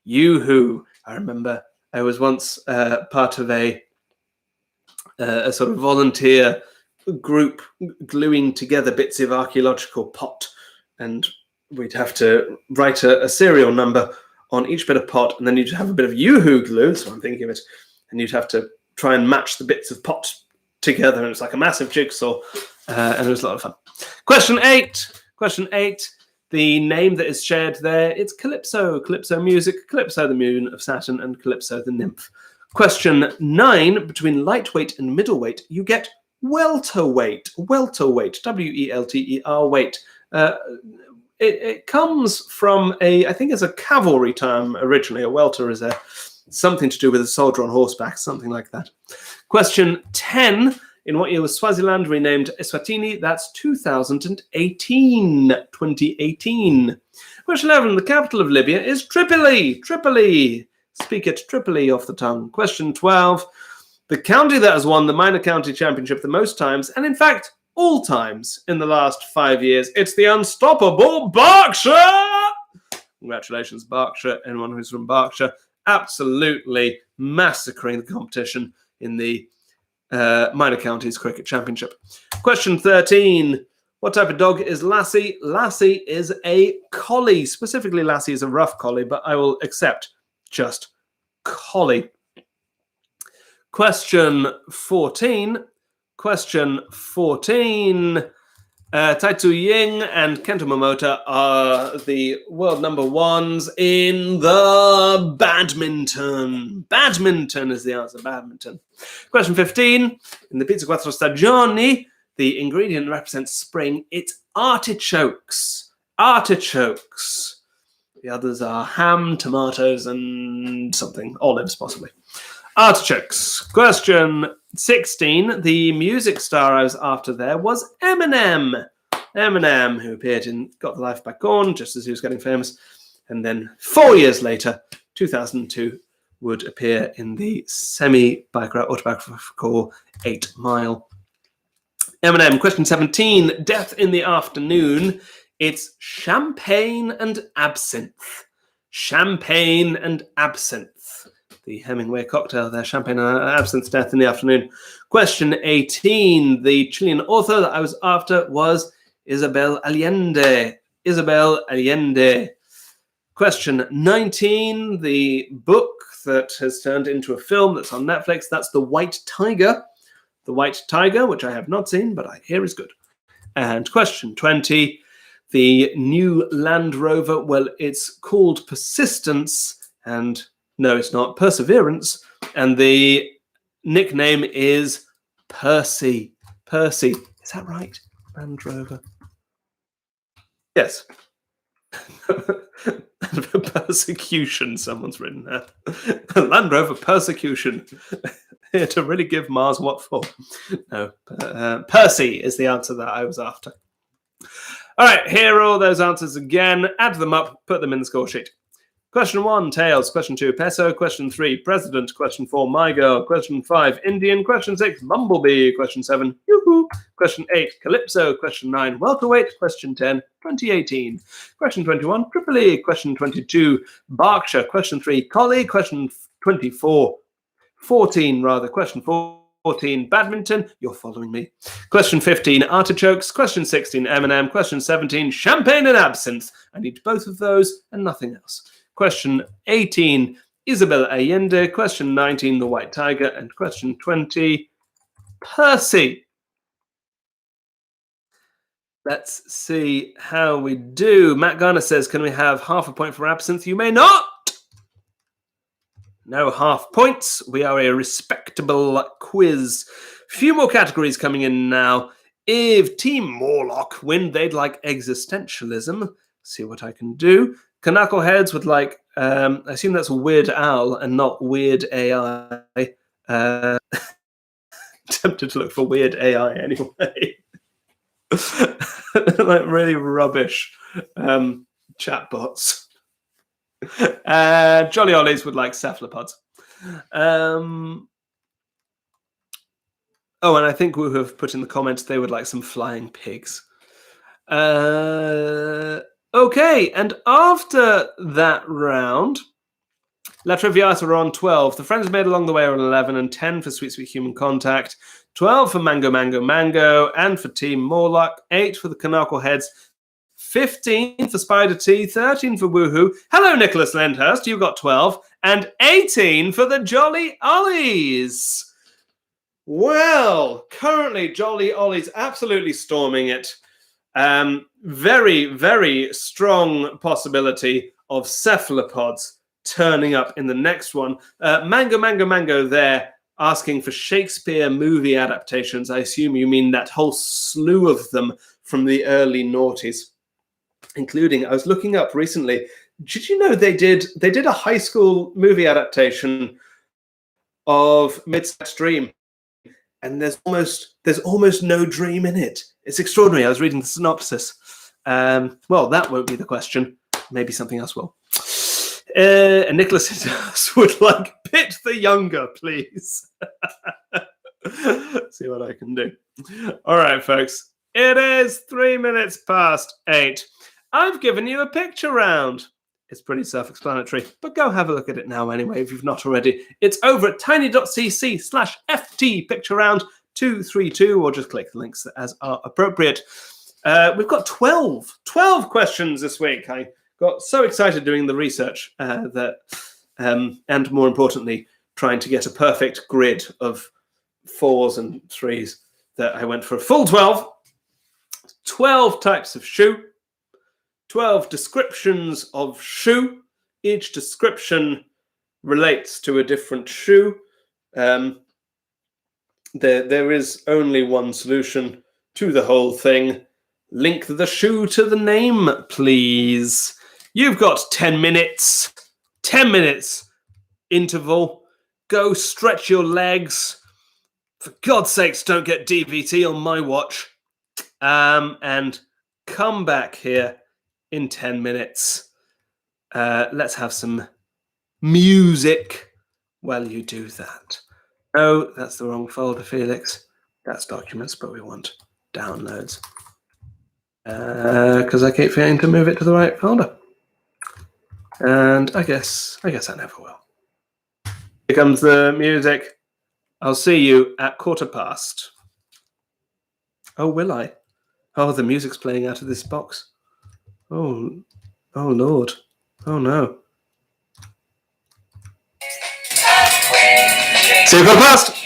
Yoo-hoo. I remember I was once part of a sort of volunteer group gluing together bits of archaeological pot, and we'd have to write a serial number on each bit of pot, and then you'd have a bit of yoo-hoo glue, so I'm thinking of it, and you'd have to try and match the bits of pot together, and it was like a massive jigsaw, and it was a lot of fun. Question 8. The name that is shared there, it's Calypso. Calypso music, Calypso the moon of Saturn, and Calypso the nymph. Question 9, between lightweight and middleweight, you get welterweight, W-E-L-T-E-R, weight. It comes from I think it's a cavalry term originally. A welter is something to do with a soldier on horseback, something like that. Question 10. In what year was Swaziland renamed Eswatini? That's 2018. Question 11. The capital of Libya is Tripoli. Speak it, Tripoli off the tongue. Question 12. The county that has won the Minor County Championship the most times, and in fact, all times in the last 5 years, it's the unstoppable Berkshire! Congratulations, Berkshire. Anyone who's from Berkshire, absolutely massacring the competition in the Minor Counties Cricket Championship. Question 13. What type of dog is Lassie? Lassie is a collie. Specifically, Lassie is a rough collie, but I will accept just collie. Question 14. Taitsu Ying and Kento Momota are the world number ones in the badminton. Badminton is the answer, badminton. Question 15. In the Pizza Quattro Stagioni, the ingredient represents spring. It's artichokes. Artichokes. The others are ham, tomatoes, and something. Olives, possibly. Artichokes. Question 16. The music star I was after there was Eminem. Eminem, who appeared in Got the Life Back On, just as he was getting famous. And then 4 years later, 2002, would appear in the semi-autobiographical 8 Mile. Eminem. Question 17. Death in the Afternoon. It's champagne and absinthe. Champagne and absinthe. The Hemingway cocktail there, champagne and absinthe, death in the afternoon. Question 18. The Chilean author that I was after was Isabel Allende. Isabel Allende. Question 19. The book that has turned into a film that's on Netflix, that's The White Tiger. The White Tiger, which I have not seen, but I hear is good. And question 20. The new Land Rover, well, it's called Persistence, and no, it's not, Perseverance, and the nickname is Percy. Percy. Is that right? Land Rover. Yes. Persecution, someone's written that. Land Rover Persecution. Here to really give Mars what for. No, Percy is the answer that I was after. All right, here are all those answers again. Add them up, put them in the score sheet. Question 1, tails. Question 2, peso. Question 3, president. Question 4, my girl. Question 5, Indian. Question 6, bumblebee. Question 7, yoo-hoo. Question 8, calypso. Question 9, welterweight. Question 10, 2018. Question 21, Tripoli. Question 22, Berkshire. Question 3, collie. Question 14. Question 14, badminton. You're following me. Question 15, artichokes. Question 16, Eminem. Question 17, champagne and absinthe. I need both of those and nothing else. Question 18, Isabel Allende. Question 19, the White Tiger. And question 20, Percy. Let's see how we do. Matt Garner says, can we have half a point for absinthe? You may not. No half points. We are a respectable quiz. Few more categories coming in now. If Team Morlock win, they'd like existentialism. See what I can do. Knuckleheads would like, I assume that's Weird Al and not Weird AI. Tempted to look for Weird AI anyway. Like really rubbish chatbots. Jolly Ollies would like cephalopods. Oh, and I think we have put in the comments they would like some flying pigs. Okay, and after that round, La Traviata are on 12. The Friends Made Along the Way are on 11, and 10 for Sweet Sweet Human Contact, 12 for Mango Mango Mango, and for Team Morlock, 8 for the Knuckleheads, 15 for Spider T, 13 for Woohoo. Hello, Nicholas Lendhurst, you got 12, and 18 for the Jolly Ollies. Well, currently Jolly Ollie's absolutely storming it. Very, very strong possibility of cephalopods turning up in the next one. Mango Mango Mango there asking for Shakespeare movie adaptations. I assume you mean that whole slew of them from the early noughties, including, I was looking up recently, did you know they did a high school movie adaptation of Midsummer's Dream, and there's almost no dream in it. It's extraordinary. I was reading the synopsis. Well, that won't be the question. Maybe something else will. And Nicholas would like Pitt the Younger, please. See what I can do. All right, folks. It is 3 minutes past 8. I've given you a picture round. It's pretty self-explanatory, but go have a look at it now anyway if you've not already. It's over at tiny.cc/FT picture round 232, or just click the links as are appropriate. We've got 12 questions this week. I got so excited doing the research and more importantly, trying to get a perfect grid of 4s and 3s that I went for a full 12. 12 types of shoe, 12 descriptions of shoe. Each description relates to a different shoe. There is only one solution to the whole thing. Link the shoe to the name, please. You've got 10 minutes. 10 minutes interval. Go stretch your legs. For God's sakes, don't get DVT on my watch. And come back here in 10 minutes. Let's have some music while you do that. No, that's the wrong folder, Felix. That's documents, but we want downloads. Because I keep forgetting to move it to the right folder. And I guess I never will. Here comes the music. I'll see you at past. Oh, will I? Oh, the music's playing out of this box. Oh Lord. Oh no. See you past.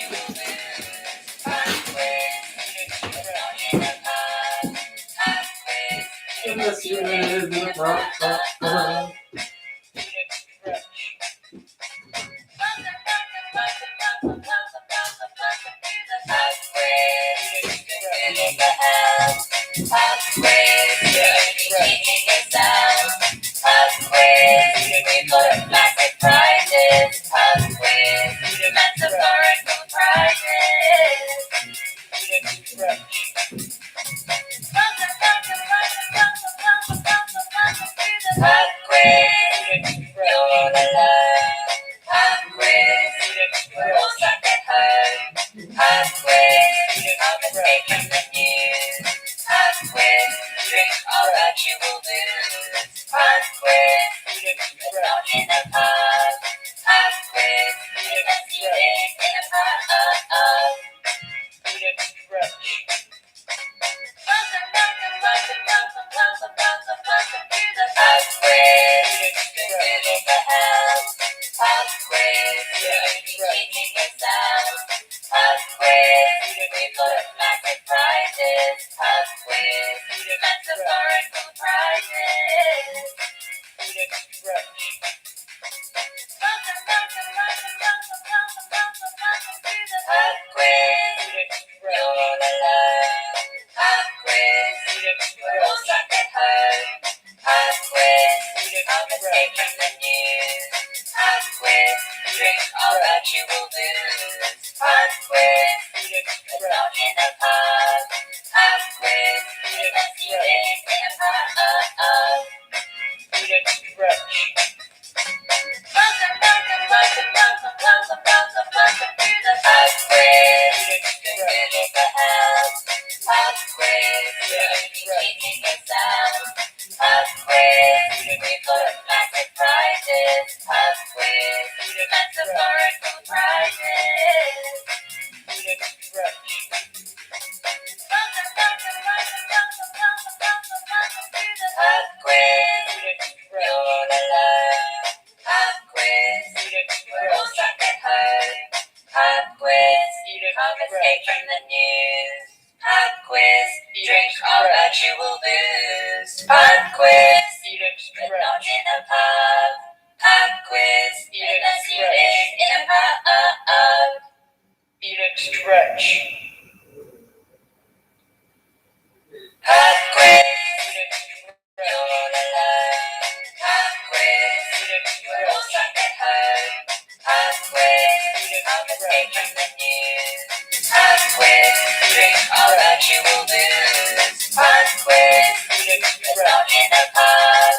escape from the news. Pop quiz, drink all that you will lose. Pop quiz, it's not in a pub.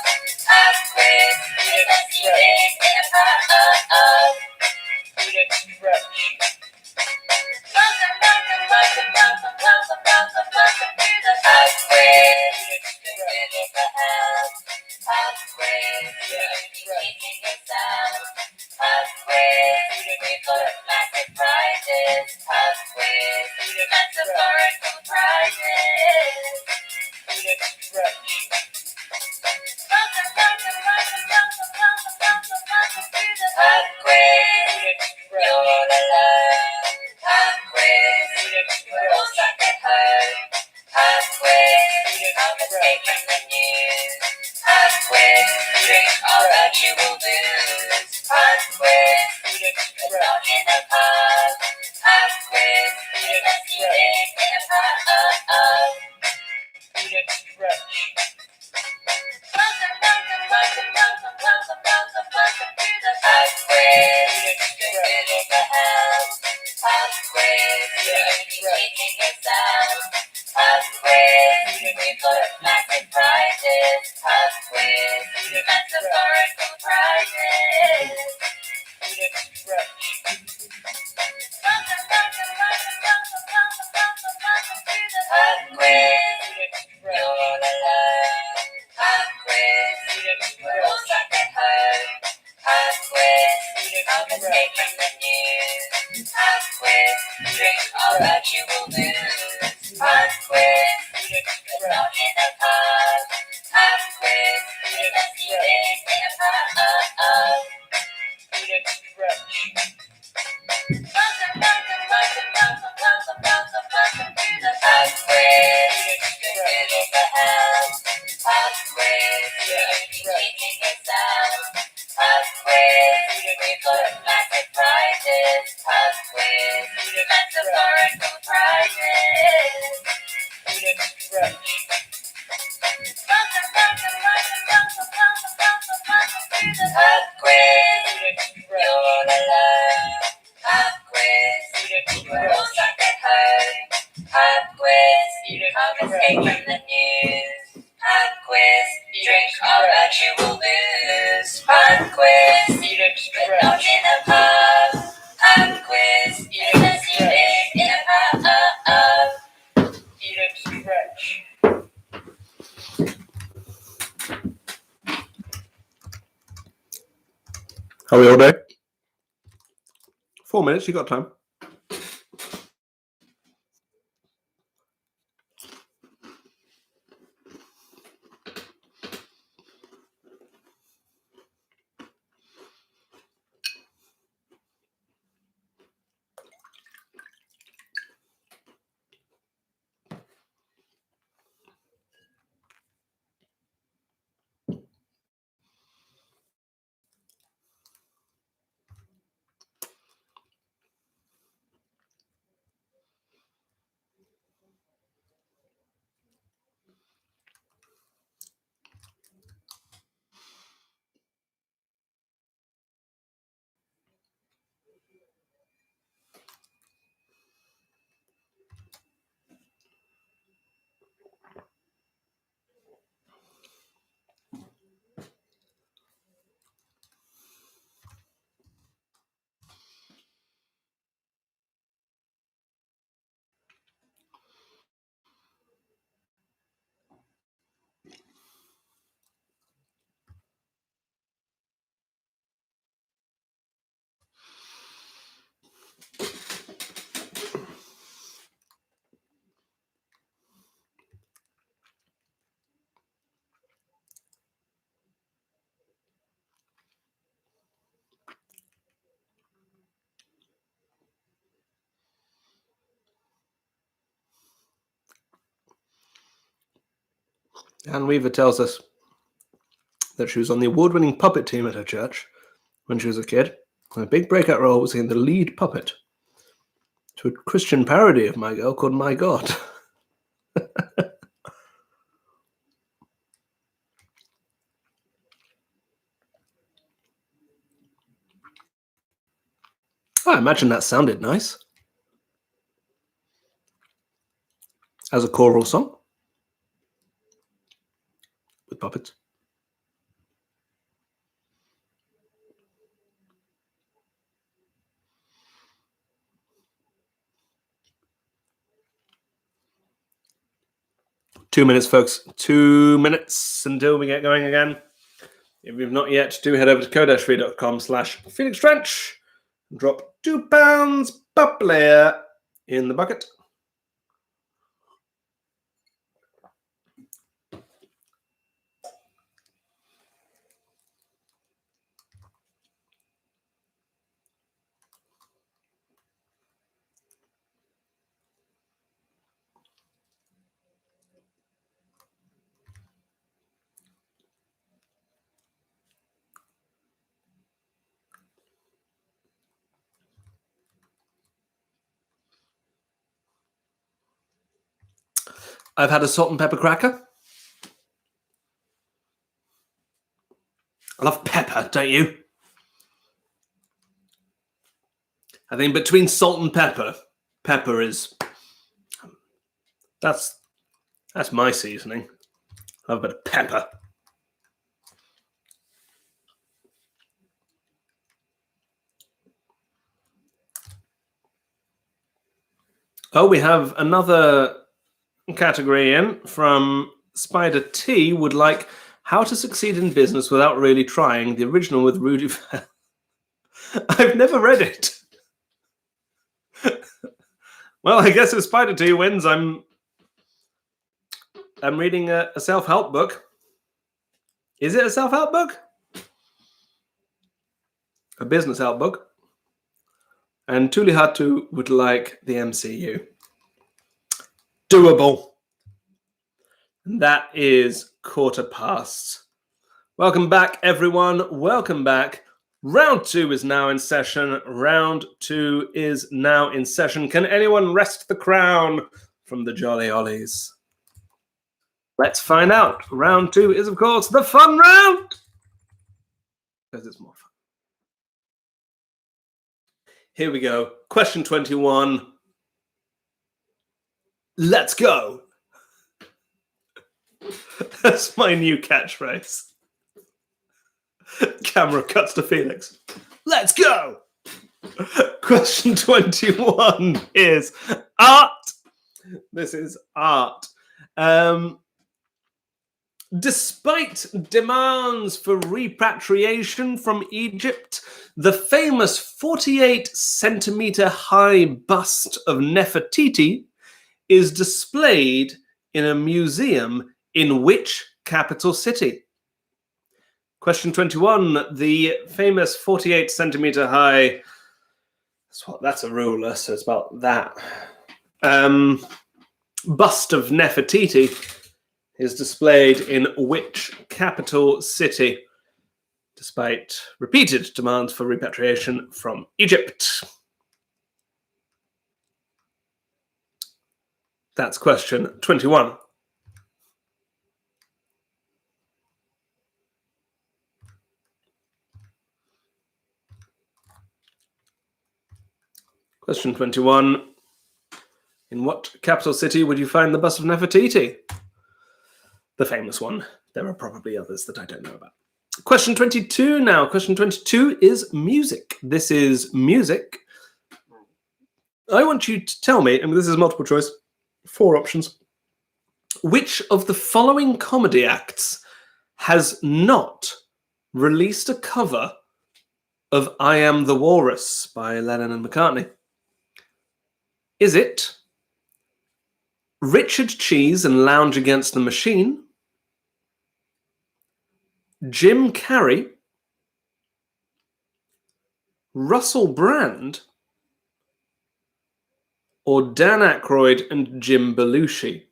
Pop quiz, investigate in a pub. Welcome to the pub quiz. Ready for help. Pub quiz, teaching yourself. Pub quiz, we've got massive prizes. Pub quiz, metaphorical prizes. Welcome to the pub quiz. You're all alone. Pub quiz, we're all stuck at home. Pub quiz, I'll escape from the news. Pub quiz, drink all that you will lose. Pub quiz, it's not in a pub. Pub quiz, investigate in a pub. Welcome to the pub quiz. Ready for help. Pub quiz, teaching yourself. Pub quiz, we've got massive prizes. Pub quiz, metaphorical prizes. Welcome to the pub quiz. You're all alone. Pub quiz, we're all stuck at home. Pub quiz, I'll escape from the news. Pub quiz, drink all that you will lose. Pub quiz, it's not in a pub. Pub quiz, investigate in a pub. Welcome to the pub quiz. Ready for help. Pub quiz, teaching yourself. Pub quiz, we've got massive prizes. Pub quiz, metaphorical prizes. Welcome to the pub quiz. You're all alone. Pub quiz, we're all stuck at home. Pub quiz, I'll escape from the news. Pub quiz, drink all that you will lose. Pub quiz, but not in a pub. Pub quiz, investigate in a pub. How are we all day? 4 minutes, you got time. Anne Weaver tells us that she was on the award-winning puppet team at her church when she was a kid. Her big breakout role was in the lead puppet to a Christian parody of My Girl called My God. I imagine that sounded nice. As a choral song. With puppets. Two minutes, folks. 2 minutes until we get going again. If you've not yet, do head over to ko-fi.com/Felix Trench and drop £2 per player in the bucket. I've had a salt and pepper cracker. I love pepper, don't you? I think between salt and pepper is... That's my seasoning. I love a bit of pepper. Oh, we have another category in from Spider T. Would like how to succeed in business without really trying. The original with Rudy. I've never read it. Well, I guess if Spider T wins, I'm reading a self-help book. Is it a self-help book? A business help book. And Tulihatu would like the MCU. Doable. And that is 1:15. Welcome back, everyone. Welcome back. Round 2 is now in session. Round 2 is now in session. Can anyone wrest the crown from the Jolly Ollies? Let's find out. Round 2 is, of course, the fun round. Because it's more fun. Here we go. Question 21. Let's go. That's my new catchphrase. Camera cuts to Felix. Let's go. Question 21 is art. This is art. Despite demands for repatriation from Egypt, the famous 48-centimeter high bust of Nefertiti is displayed in a museum in which capital city? Question 21, the famous 48-centimeter high, that's a ruler, so it's about that, bust of Nefertiti is displayed in which capital city, despite repeated demands for repatriation from Egypt? That's question 21. Question 21. In what capital city would you find the bust of Nefertiti? The famous one. There are probably others that I don't know about. Question 22 now. Question 22 is music. This is music. I want you to tell me, and this is multiple choice, 4 options. Which of the following comedy acts has not released a cover of I Am the Walrus by Lennon and McCartney? Is it Richard Cheese and Lounge Against the Machine, Jim Carrey, Russell Brand, or Dan Aykroyd and Jim Belushi?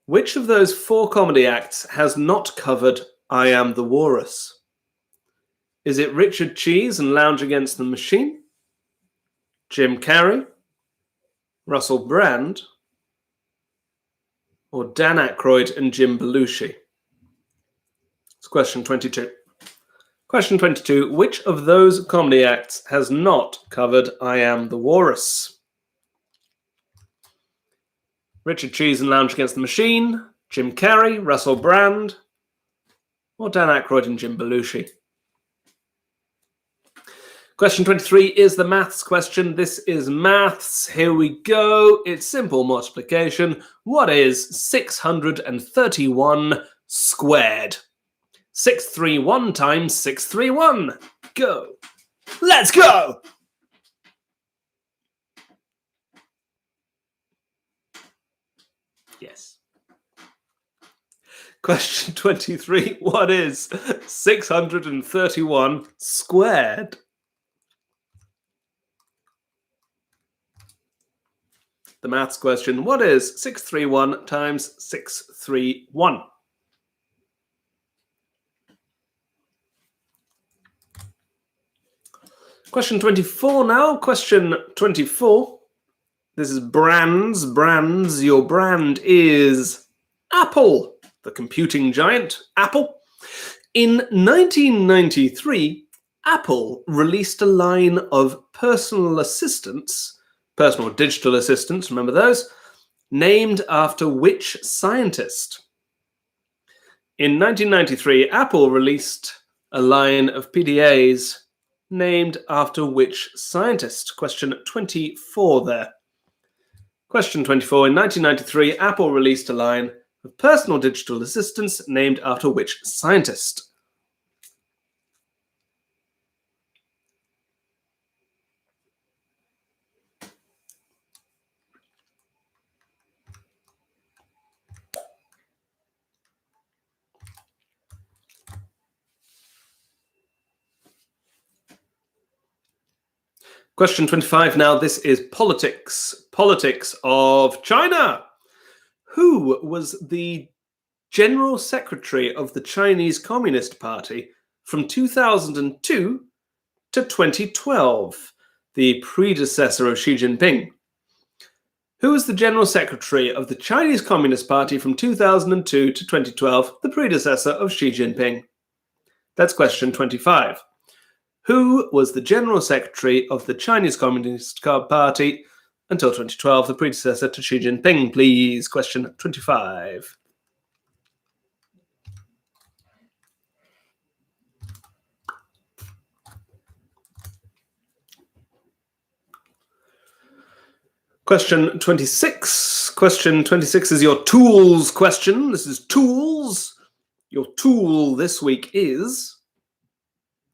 Which of those 4 comedy acts has not covered I Am the Walrus? Is it Richard Cheese and Lounge Against the Machine, Jim Carrey, Russell Brand, or Dan Aykroyd and Jim Belushi? It's question 22. Question 22. Which of those comedy acts has not covered I Am the Walrus? Richard Cheese and Lounge Against the Machine, Jim Carrey, Russell Brand, or Dan Aykroyd and Jim Belushi? Question 23 is the maths question. This is maths. Here we go. It's simple multiplication. What is 631 squared? 631 times 631. Go. Let's go! Yes. Question 23. What is 631 squared? The maths question. What is 631 times 631? Question 24 now. Question 24. This is brands. Brands. Your brand is Apple, the computing giant Apple. In 1993, Apple released a line of personal assistants, personal digital assistants, remember those, named after which scientist? In 1993, Apple released a line of PDAs named after which scientist? Question 24 there. Question 24. In 1993, Apple released a line of personal digital assistants named after which scientist? Question 25 now. This is politics. Politics of China. Who was the General Secretary of the Chinese Communist Party from 2002 to 2012, the predecessor of Xi Jinping? Who was the General Secretary of the Chinese Communist Party from 2002 to 2012, the predecessor of Xi Jinping? That's question 25. Who was the General Secretary of the Chinese Communist Party until 2012, the predecessor to Xi Jinping, please? Question 25. Question 26. Question 26 is your tools question. This is tools. Your tool this week is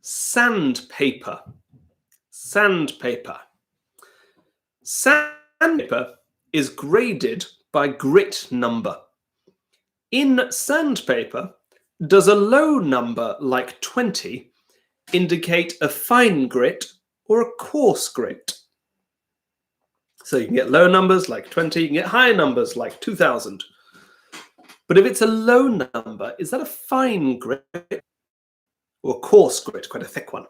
sandpaper. Sandpaper. Sandpaper is graded by grit number. In sandpaper, does a low number like 20 indicate a fine grit or a coarse grit? So you can get low numbers like 20, you can get high numbers like 2,000. But if it's a low number, is that a fine grit or a coarse grit, quite a thick one?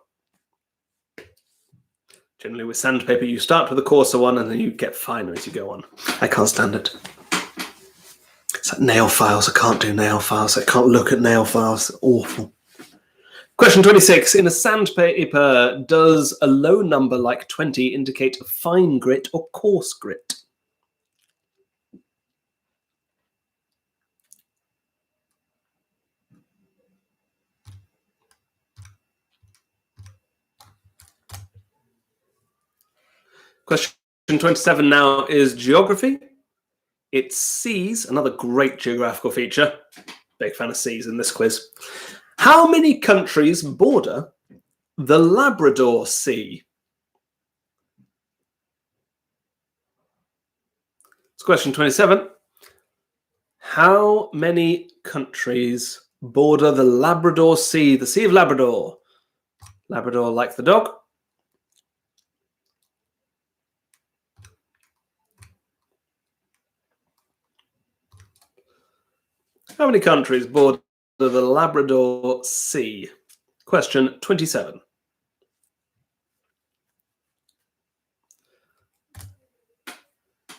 Generally with sandpaper, you start with a coarser one and then you get finer as you go on. I can't stand it. It's like nail files. I can't do nail files. I can't look at nail files. They're awful. Question 26. In a sandpaper, does a low number like 20 indicate a fine grit or coarse grit? Question 27 now is geography. It's seas, another great geographical feature. Big fan of seas in this quiz. How many countries border the Labrador Sea? It's question 27. How many countries border the Labrador Sea, the Sea of Labrador? Labrador like the dog. How many countries border the Labrador Sea? Question 27.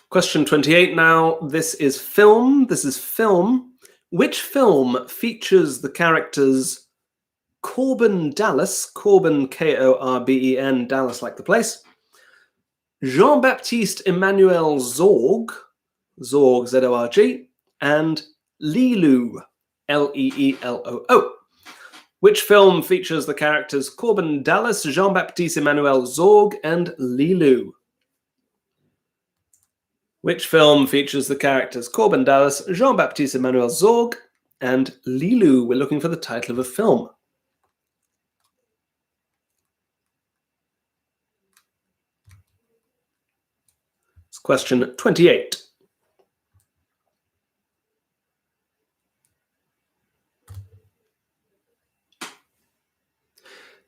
Question 28 now. This is film. This is film. Which film features the characters Corben Dallas, Corben Korben, Dallas like the place. Jean-Baptiste Emmanuel Zorg, Zorg, Z-O-R-G, and Leeloo, L-E-E-L-O-O. Which film features the characters Corben Dallas, Jean-Baptiste Emmanuel Zorg, and Leeloo? Which film features the characters Corben Dallas, Jean-Baptiste Emmanuel Zorg, and Leeloo? We're looking for the title of a film. It's question 28.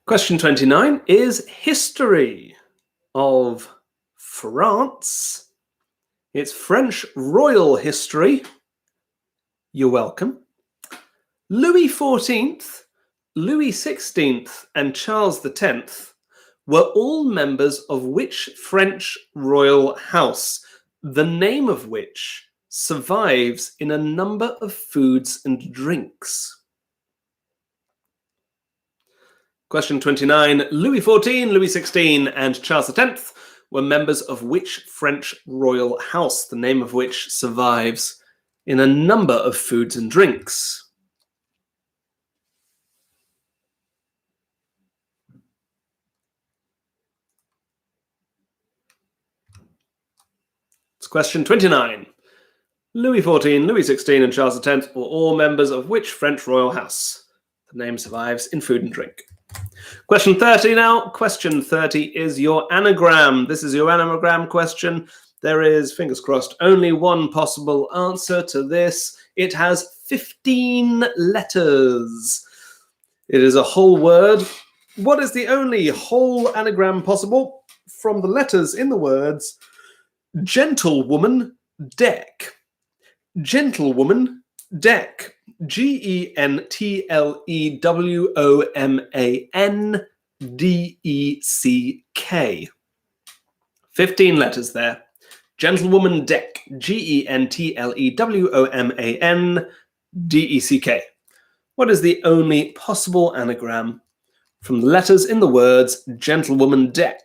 Question 29 is history of France. It's French royal history. You're welcome. Louis XIV, Louis XVI, and Charles X were all members of which French royal house, the name of which survives in a number of foods and drinks? Question 29. Louis XIV, Louis XVI, and Charles X were members of which French royal house, the name of which survives in a number of foods and drinks? It's question 29. Louis XIV, Louis XVI, and Charles X were all members of which French royal house? The name survives in food and drink. Question 30 now. Question 30 is your anagram. This is your anagram question. There is, fingers crossed, only one possible answer to this. It has 15 letters. It is a whole word. What is the only whole anagram possible from the letters in the words gentlewoman deck? Gentlewoman deck. GENTLEWOMANDECK. 15 letters there. Gentlewoman deck. GENTLEWOMANDECK. What is the only possible anagram from the letters in the words gentlewoman deck?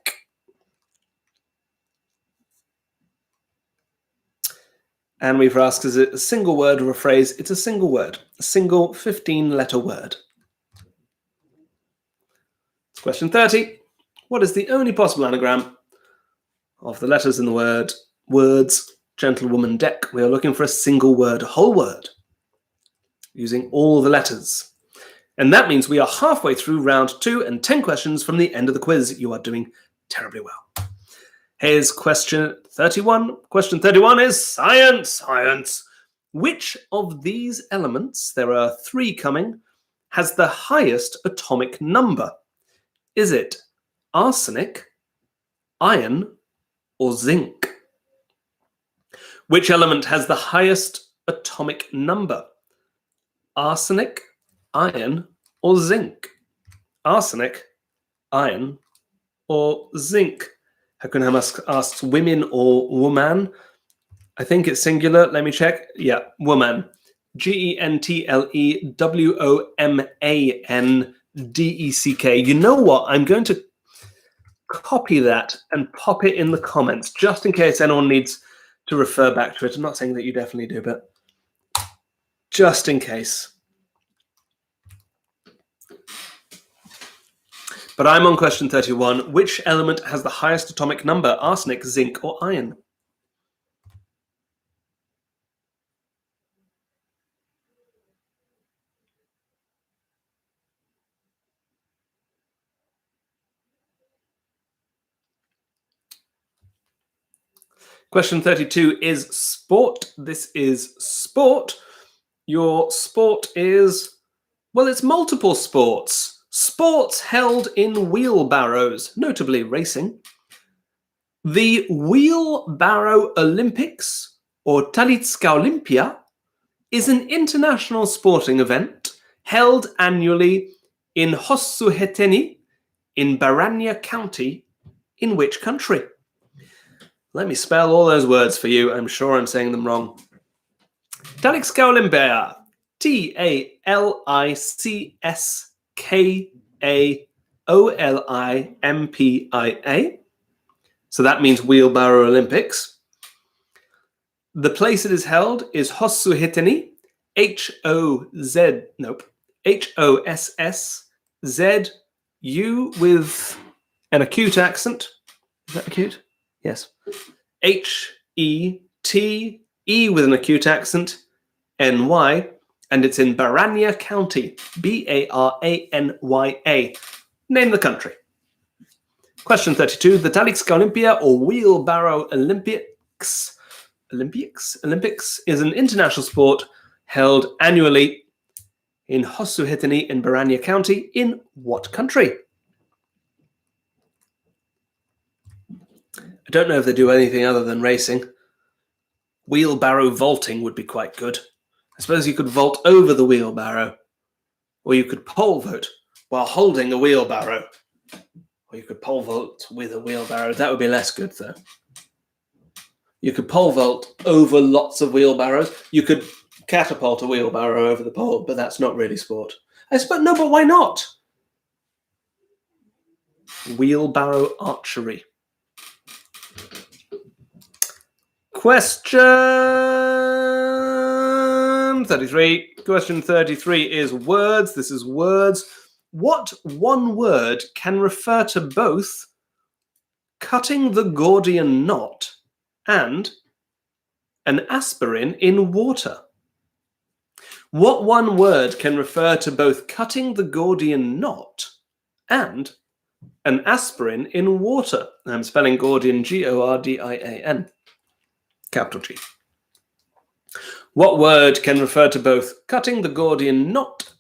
And we've asked, is it a single word or a phrase? It's a single word, a single 15-letter word. It's question 30. What is the only possible anagram of the letters in the words gentlewoman deck? We are looking for a single word, a whole word, using all the letters. And that means we are halfway through round 2 and 10 questions from the end of the quiz. You are doing terribly well. Here's question 31. Question 31 is science. Science. Which of these elements, there are 3 coming, has the highest atomic number? Is it arsenic, iron, or zinc? Which element has the highest atomic number? Arsenic, iron, or zinc? Arsenic, iron, or zinc? Hakunham asks women or woman. I think it's singular. Let me check. Yeah, woman. GENTLEWOMANDECK. You know what? I'm going to copy that and pop it in the comments, just in case anyone needs to refer back to it. I'm not saying that you definitely do, but just in case. But I'm on question 31. Which element has the highest atomic number? Arsenic, zinc, or iron? Question 32 is sport. This is sport. Your sport is, well, it's multiple sports. Sports held in wheelbarrows, notably racing. The Wheelbarrow Olympics, or Talitska Olympia, is an international sporting event held annually in Hossuheteni in Baranya County. In which country? Let me spell all those words for you. I'm sure I'm saying them wrong. Talitska Olympia. Talitska K-A-O-L-I-M-P-I-A. So that means Wheelbarrow Olympics. The place it is held is Hossuhittini, H-O-S-S-Z-U with an acute accent. Is that acute? Yes. H-E-T-E with an acute accent, N-Y, and it's in Baranya County, B-A-R-A-N-Y-A. Name the country. Question 32. The Taliska Olympia or Wheelbarrow Olympics is an international sport held annually in Hossuhittini in Baranya County in what country? I don't know if they do anything other than racing. Wheelbarrow vaulting would be quite good. I suppose you could vault over the wheelbarrow, or you could pole vault while holding a wheelbarrow, or you could pole vault with a wheelbarrow. That would be less good, though. You could pole vault over lots of wheelbarrows. You could catapult a wheelbarrow over the pole, but that's not really sport. I suppose, no, but why not? Wheelbarrow archery. Question 33. Question 33 is words. This is words. What one word can refer to both cutting the Gordian knot and an aspirin in water? What one word can refer to both cutting the Gordian knot and an aspirin in water? I'm spelling Gordian G-O-R-D-I-A-N. Capital G. What word can refer to both cutting the Gordian knot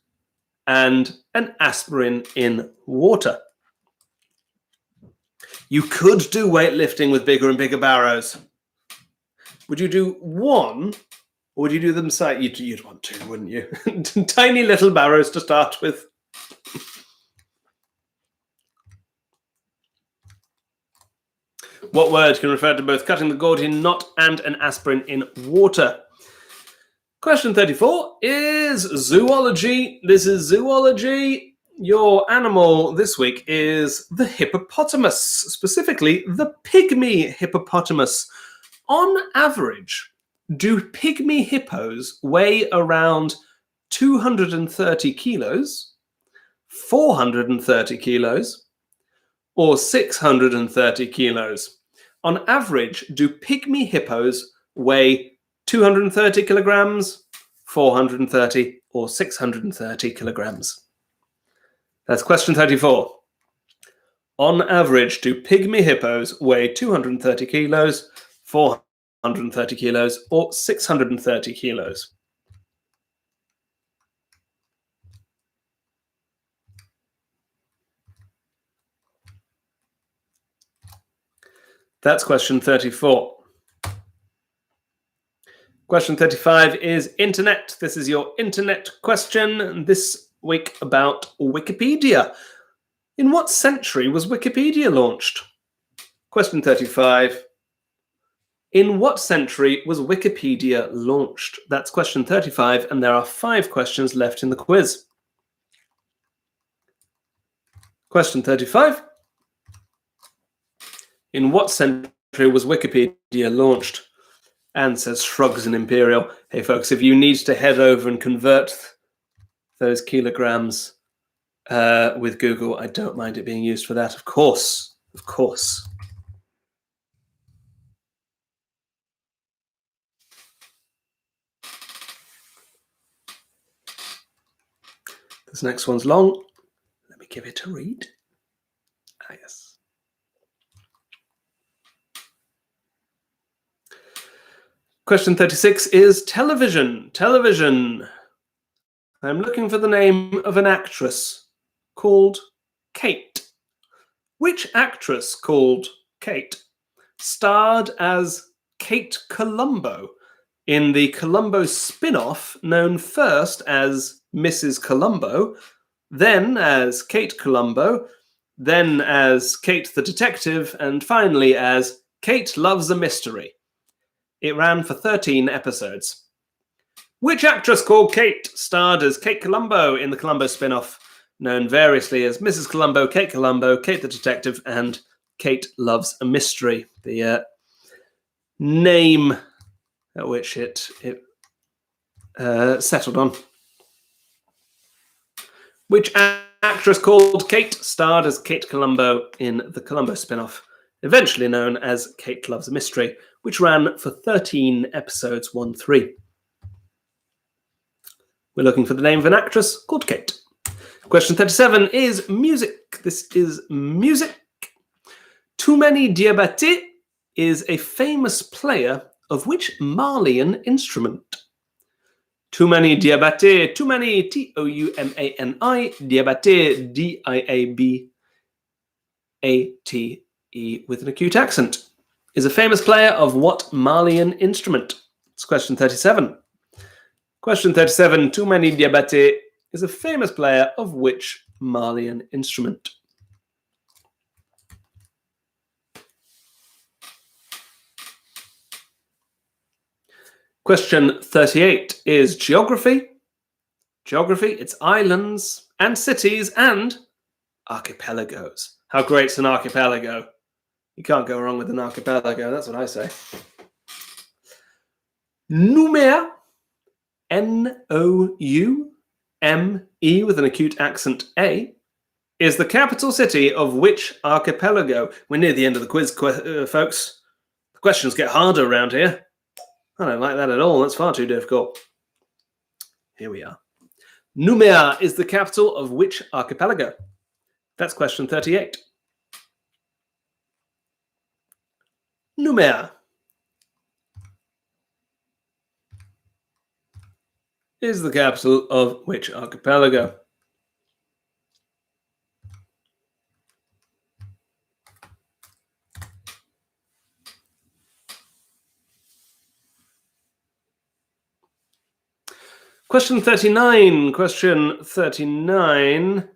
and an aspirin in water? You could do weightlifting with bigger and bigger barrows. Would you do one, or would you do them side? You'd want to, wouldn't you? Tiny little barrows to start with. What word can refer to both cutting the Gordian knot and an aspirin in water? Question 34 is zoology. This is zoology. Your animal this week is the hippopotamus, specifically the pygmy hippopotamus. On average, do pygmy hippos weigh around 230 kilos, 430 kilos, or 630 kilos? On average, do pygmy hippos weigh 230 kilograms, 430, or 630 kilograms? That's question 34. On average, do pygmy hippos weigh 230 kilos, 430 kilos, or 630 kilos? That's question 34. Question 35 is internet. This is your internet question this week about Wikipedia. In what century was Wikipedia launched? Question 35. In what century was Wikipedia launched? That's question 35, and there are 5 questions left in the quiz. Question 35. In what century was Wikipedia launched? Anne says shrugs and imperial. Hey folks, if you need to head over and convert those kilograms with Google, I don't mind it being used for that. Of course, of course. This next one's long. Let me give it a read. Ah, yes. Question 36 is television. Television. I'm looking for the name of an actress called Kate. Which actress called Kate starred as Kate Colombo in the Colombo spin-off known first as Mrs. Colombo, then as Kate Colombo, then as Kate the Detective, and finally as Kate Loves a Mystery? It ran for 13 episodes. Which actress called Kate starred as Kate Colombo in the Colombo spin-off known variously as Mrs. Columbo, Kate the Detective, and Kate Loves a Mystery. The name at which it settled on. Which actress called Kate starred as Kate Columbo in the Columbo spin-off, eventually known as Kate Loves a Mystery, which ran for 13 episodes, 1-3. We're looking for the name of an actress called Kate. Question 37 is music. This is music. Too Many Diabaté is a famous player of which Malian instrument? Too Many Diabaté, Too Many, Toumani, Diabaté, Diabate with an acute accent, is a famous player of what Malian instrument? It's question 37. Question 37, Too Many Diabaté is a famous player of which Malian instrument? Question 38 is geography. Geography, it's islands and cities and archipelagos. How great's an archipelago? You can't go wrong with an archipelago, that's what I say. Nouméa, N-O-U-M-E with an acute accent A, is the capital city of which archipelago? We're near the end of the quiz, folks. The questions get harder around here. I don't like that at all. That's far too difficult. Here we are. Nouméa is the capital of which archipelago? That's question 38. Nouméa is the capital of which archipelago? Question 39. Question 39.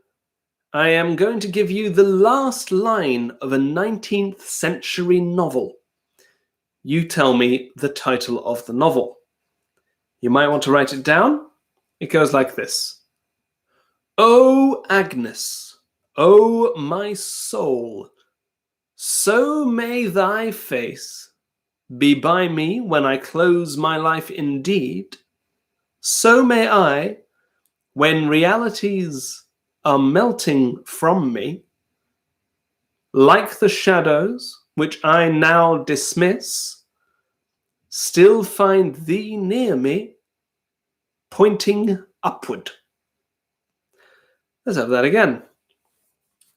I am going to give you the last line of a 19th century novel. You tell me the title of the novel. You might want to write it down. It goes like this. O Agnes, O my soul, so may thy face be by me when I close my life indeed. So may I, when realities are melting from me, like the shadows which I now dismiss, still find thee near me, pointing upward. Let's have that again.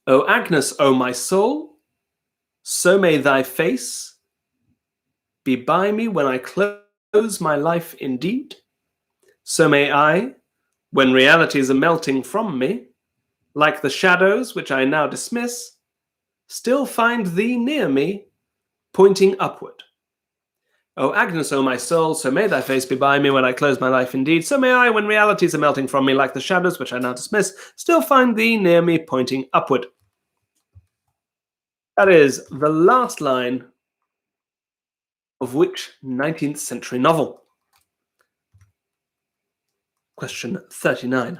O Agnes, O my soul, so may thy face be by me when I close my life indeed. So may I, when realities are melting from me, like the shadows which I now dismiss, still find thee near me, pointing upward. O Agnes, O my soul, so may thy face be by me when I close my life indeed. So may I, when realities are melting from me, like the shadows which I now dismiss, still find thee near me, pointing upward. That is the last line of which 19th century novel? Question 39.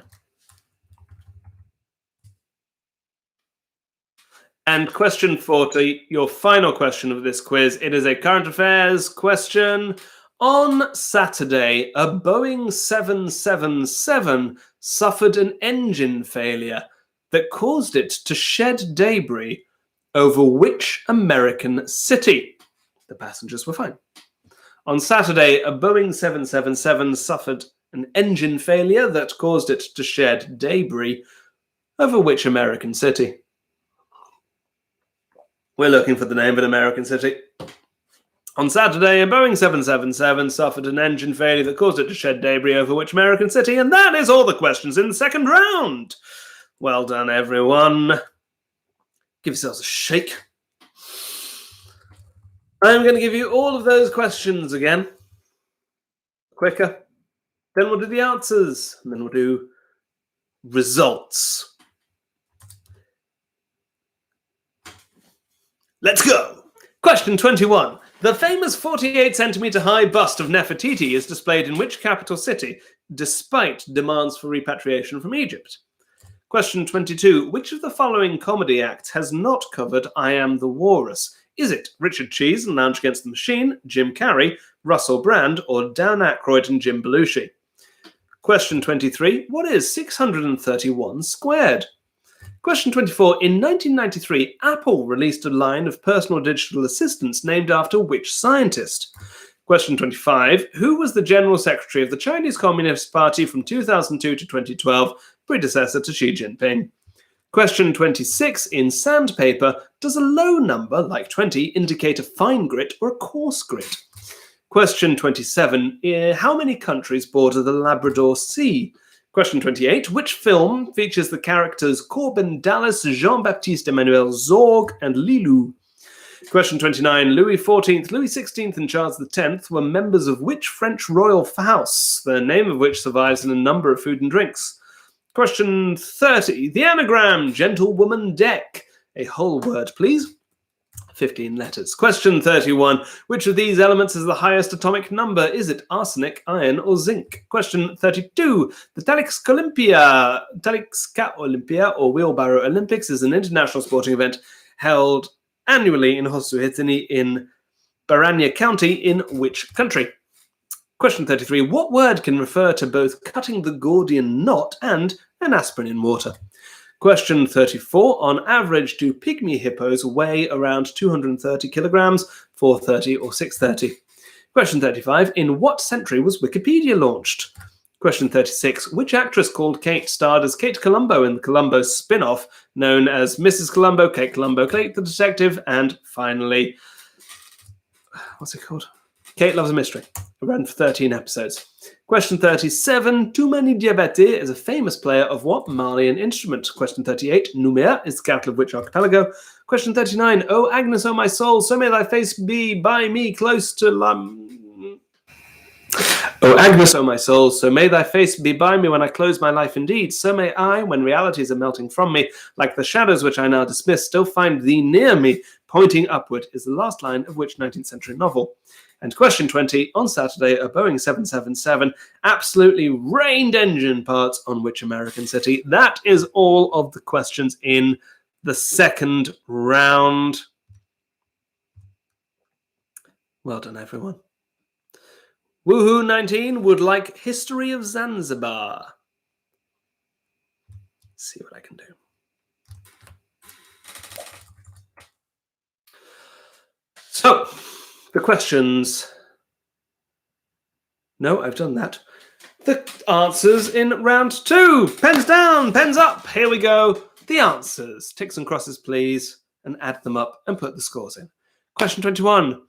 And question 40, your final question of this quiz. It is a current affairs question. On Saturday, a Boeing 777 suffered an engine failure that caused it to shed debris over which American city? The passengers were fine. On Saturday, a Boeing 777 suffered an engine failure that caused it to shed debris over which American city? We're looking for the name of an American city. On Saturday, a Boeing 777 suffered an engine failure that caused it to shed debris over which American city? And that is all the questions in the second round. Well done, everyone. Give yourselves a shake. I'm going to give you all of those questions again. Quicker. Then we'll do the answers. And then we'll do results. Let's go. Question 21. The famous 48-centimeter high bust of Nefertiti is displayed in which capital city, despite demands for repatriation from Egypt? Question 22. Which of the following comedy acts has not covered I Am the Walrus? Is it Richard Cheese and Lounge Against the Machine, Jim Carrey, Russell Brand, or Dan Aykroyd and Jim Belushi? Question 23. What is 631 squared? Question 24. In 1993, Apple released a line of personal digital assistants named after which scientist? Question 25. Who was the General Secretary of the Chinese Communist Party from 2002 to 2012, predecessor to Xi Jinping? Question 26. In sandpaper, does a low number, like 20, indicate a fine grit or a coarse grit? Question 27. How many countries border the Labrador Sea? Question 28. Which film features the characters Corbin Dallas, Jean-Baptiste Emmanuel Zorg, and Lilou? Question 29. Louis XIV, Louis XVI, and Charles X were members of which French royal house, the name of which survives in a number of food and drinks? Question 30. The anagram, gentlewoman deck. A whole word, please. 15 letters. Question 31. Which of these elements is the highest atomic number? Is it arsenic, iron, or zinc? Question 32. The Taliska Olympia, or Wheelbarrow Olympics, is an international sporting event held annually in Hosuhitini in Baranya County in which country? Question 33. What word can refer to both cutting the Gordian knot and an aspirin in water? Question 34. On average, do pygmy hippos weigh around 230 kilograms, 430 or 630? Question 35. In what century was Wikipedia launched? Question 36. Which actress called Kate starred as Kate Columbo in the Columbo spin-off known as Mrs. Columbo, Kate the Detective, and finally, what's it called? Kate Loves a Mystery. It ran for 13 episodes. Question 37. Toumani Diabaté is a famous player of what Malian instrument? Question 38. Nouméa is the capital of which archipelago? Question 39. Oh, Agnes, oh my soul, so may thy face be by me close to Oh, Agnes, oh my soul, so may thy face be by me when I close my life indeed. So may I, when realities are melting from me, like the shadows which I now dismiss, still find thee near me. Pointing upward is the last line of which 19th century novel? And question 20, on Saturday, a Boeing 777 absolutely rained engine parts on which American city? That is all of the questions in the second round. Well done, everyone. Woohoo 19 would like History of Zanzibar. Let's see what I can do. So, the questions. No, I've done that. The answers in round 2. Pens down, pens up. Here we go. The answers. Ticks and crosses, please, and add them up and put the scores in. Question 21.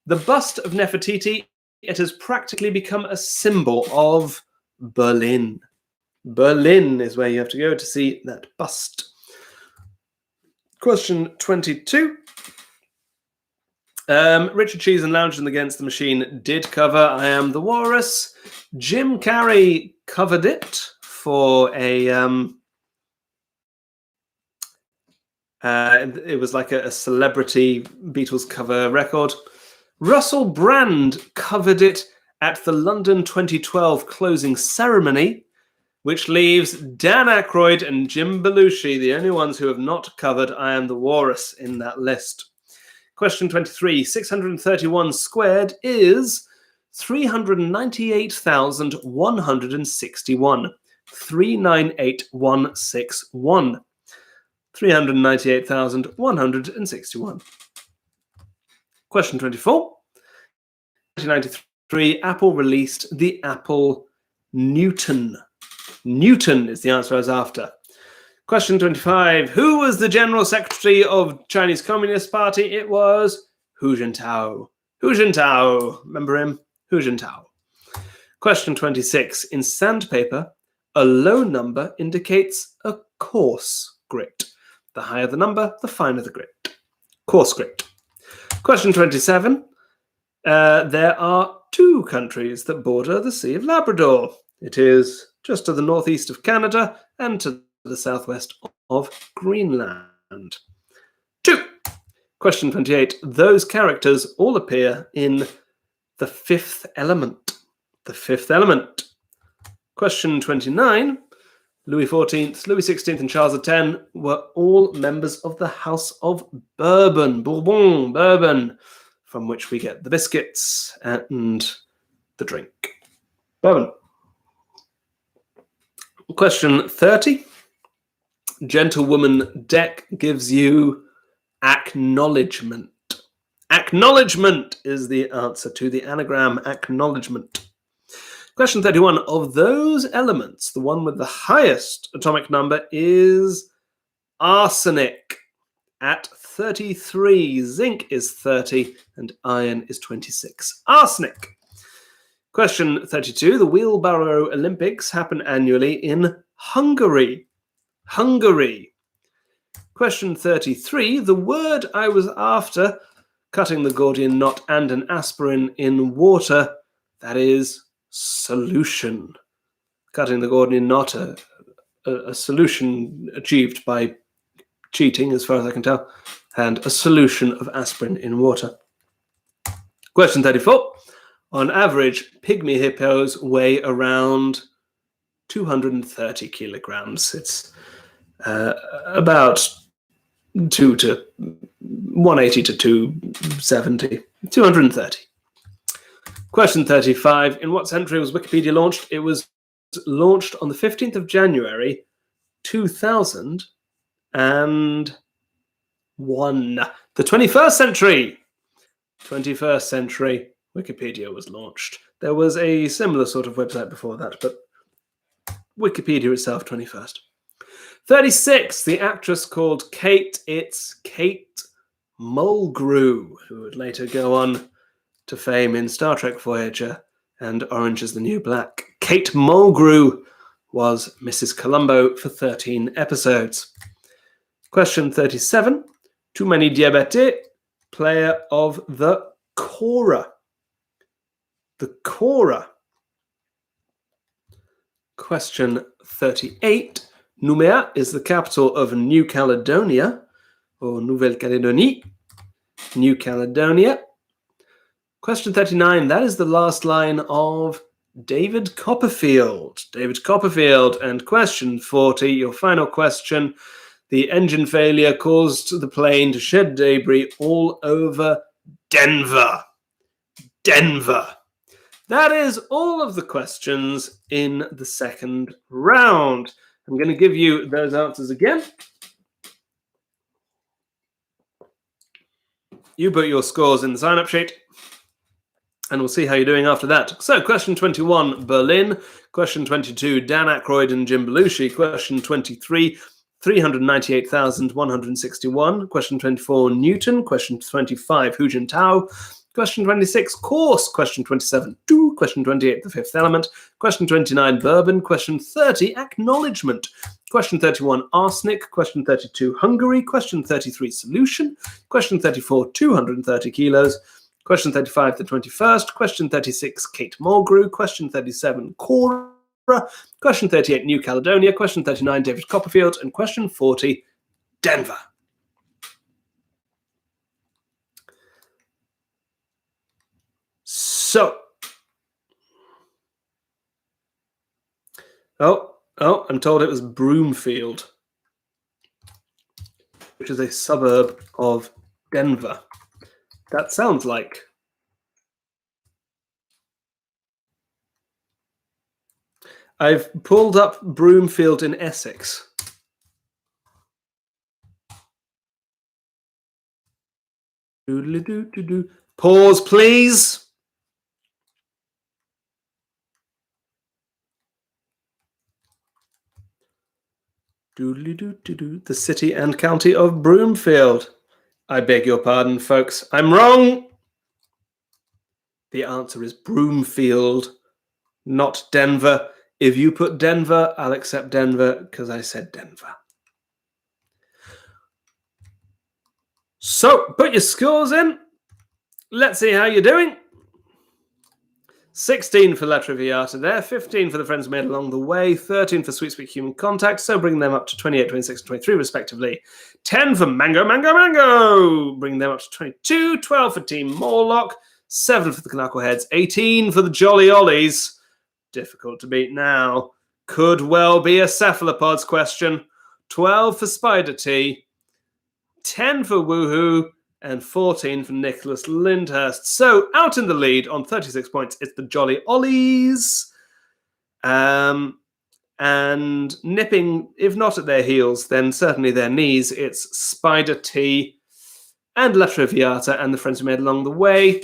The bust of Nefertiti, it has practically become a symbol of Berlin. Berlin is where you have to go to see that bust. Question 22. Richard Cheese and Lounging Against the Machine did cover I Am the Walrus. Jim Carrey covered it for a it was like a celebrity Beatles cover record. Russell Brand covered it at the London 2012 closing ceremony, which leaves Dan Aykroyd and Jim Belushi the only ones who have not covered I Am the Walrus in that list. Question 23. 631 squared is 398,161. 398,161. 398,161. Question 24. 1993, Apple released the Apple Newton. Newton is the answer I was after. Question 25. Who was the General Secretary of Chinese Communist Party? It was Hu Jintao. Hu Jintao. Remember him? Hu Jintao. Question 26. In sandpaper, a low number indicates a coarse grit. The higher the number, the finer the grit. Coarse grit. Question 27. There are 2 countries that border the Sea of Labrador. It is just to the northeast of Canada and to the southwest of Greenland. 2. Question 28. Those characters all appear in The Fifth Element. The Fifth Element. Question 29. Louis XIV, Louis XVI, and Charles X were all members of the House of Bourbon, Bourbon, from which we get the biscuits and the drink. Bourbon. Question 30. Gentlewoman Deck gives you acknowledgement. Acknowledgement is the answer to the anagram acknowledgement. Question 31. Of those elements, the one with the highest atomic number is arsenic at 33. Zinc is 30 and iron is 26. Arsenic. Question 32. The Wheelbarrow Olympics happen annually in Hungary. Hungary. Question 33. The word I was after, cutting the Gordian knot and an aspirin in water, that is solution. Cutting the Gordian knot, a solution achieved by cheating, as far as I can tell, and a solution of aspirin in water. Question 34. On average, pygmy hippos weigh around 230 kilograms. It's about 180 to 270. 230. Question 35. In what century was Wikipedia launched? It was launched on the 15th of January, 2001. The 21st century. 21st century. Wikipedia was launched. There was a similar sort of website before that, but Wikipedia itself, 21st. 36, the actress called Kate. It's Kate Mulgrew, who would later go on to fame in Star Trek Voyager and Orange is the New Black. Kate Mulgrew was Mrs. Columbo for 13 episodes. Question 37, Too Many Diabete, player of the Kora. The Kora. Question 38. Nouméa is the capital of New Caledonia, or Nouvelle-Calédonie. New Caledonia. Question 39. That is the last line of David Copperfield. David Copperfield. And question 40, your final question. The engine failure caused the plane to shed debris all over Denver. Denver. That is all of the questions in the second round. I'm going to give you those answers again. You put your scores in the sign-up sheet, and we'll see how you're doing after that. So, question 21, Berlin. Question 22, Dan Aykroyd and Jim Belushi. Question 23, 398,161. Question 24, Newton. Question 25, Hu Jintao. Question 26, course. Question 27, do. Question 28, the fifth element. Question 29, bourbon. Question 30, acknowledgement. Question 31, arsenic. Question 32, Hungary. Question 33, solution. Question 34, 230 kilos. Question 35, the 21st. Question 36, Kate Mulgrew. Question 37, Cora. Question 38, New Caledonia. Question 39, David Copperfield. And question 40, Denver. So, I'm told it was Broomfield, which is a suburb of Denver. That sounds like. I've pulled up Broomfield in Essex. Pause, please. The city and county of Broomfield. I beg your pardon, folks. I'm wrong. The answer is Broomfield, not Denver. If you put Denver, I'll accept Denver because I said Denver. So, put your scores in. Let's see how you're doing. 16 for La Traviata there, 15 for the friends made along the way, 13 for Sweet Sweet Human Contact, so bring them up to 28, 26, and 23 respectively. 10 for Mango, bring them up to 22, 12 for Team Morlock, 7 for the Knuckleheads, 18 for the Jolly Ollies, difficult to beat now, Could well be a cephalopods question. 12 for Spider T, 10 for Woohoo, and 14 for Nicholas Lyndhurst. So out in the lead on 36 points, it's the Jolly Ollies. And nipping, if not at their heels, then certainly their knees, it's Spider T and La Traviata and the friends we made along the way.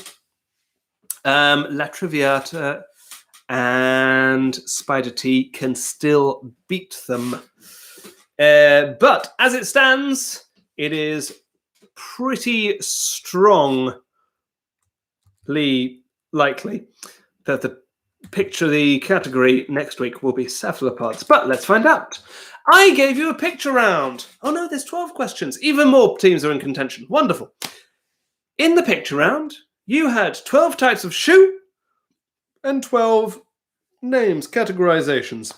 La Traviata and Spider T can still beat them. But as it stands, it is pretty strongly likely that the category next week will be cephalopods. But let's find out. I gave you a picture round. Oh no, there's 12 questions. Even more teams are in contention. Wonderful. In the picture round, you had 12 types of shoe and 12 names, categorizations.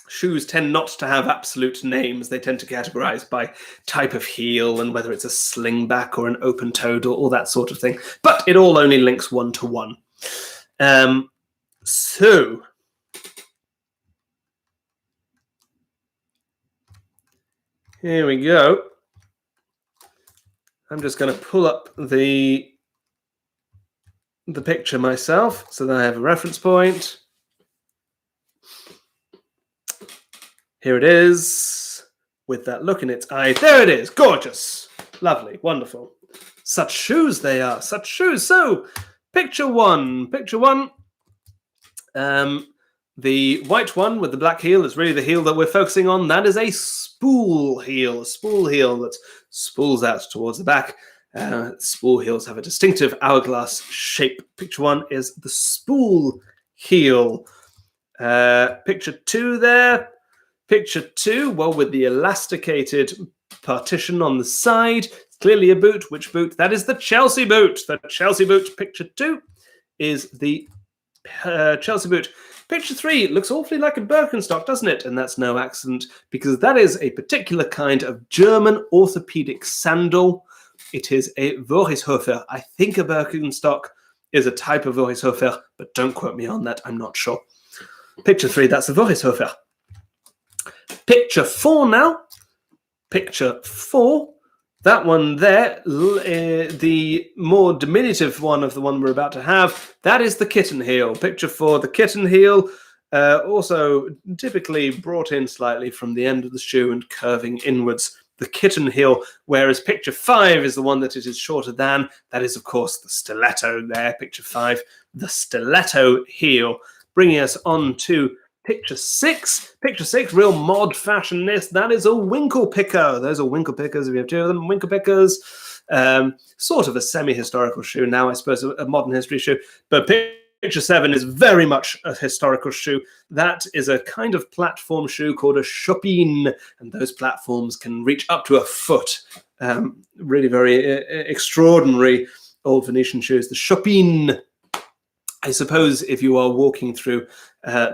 Shoes tend not to have absolute names. They tend to categorize by type of heel and whether it's a slingback or an open-toed or all that sort of thing. But it all only links one to one. So here we go. I'm just going to pull up the picture myself so that I have a reference point. Here it is, with that look in its eye. There it is, gorgeous, lovely, wonderful. Such shoes they are, such shoes. So, picture one. The white one with the black heel is really the heel that we're focusing on. That is a spool heel that spools out towards the back. Spool heels have a distinctive hourglass shape. Picture one is the spool heel. Picture two there. Picture two, well, with the elasticated partition on the side, clearly a boot. Which boot? That is the Chelsea boot. The Chelsea boot. Picture two is the Chelsea boot. Picture three looks awfully like a Birkenstock, doesn't it? And that's no accident, because that is a particular kind of German orthopedic sandal. It is a Vorishofer. I think a Birkenstock is a type of Vorishofer, but don't quote me on that. I'm not sure. Picture three, that's a Vorishofer. Picture four now. Picture four. That one there, the more diminutive one of the one we're about to have, that is the kitten heel. Picture four, the kitten heel, also typically brought in slightly from the end of the shoe and curving inwards. The kitten heel, whereas picture five is the one that it is shorter than. That is, of course, the stiletto there. Picture five, the stiletto heel, bringing us on to picture six. Picture six, real mod fashionness. That is a winkle picker. Those are winkle pickers. We have two of them. Winkle pickers. Sort of a semi-historical shoe now, I suppose, a modern history shoe. But picture seven is very much a historical shoe. That is a kind of platform shoe called a chopine, and those platforms can reach up to a foot. Really very extraordinary old Venetian shoes. The chopine. I suppose if you are walking through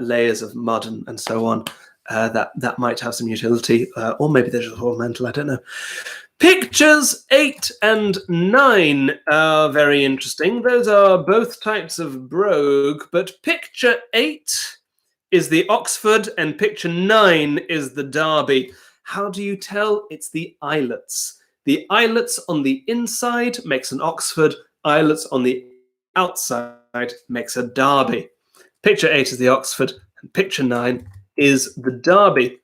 layers of mud and so on, that might have some utility, or maybe they're just ornamental, I don't know. Pictures 8 and 9 are very interesting. Those are both types of brogue, but picture 8 is the Oxford and picture 9 is the Derby. How do you tell? It's the eyelets. The eyelets on the inside makes an Oxford, eyelets on the outside makes a Derby. Picture 8 is the Oxford, and picture 9 is the Derby.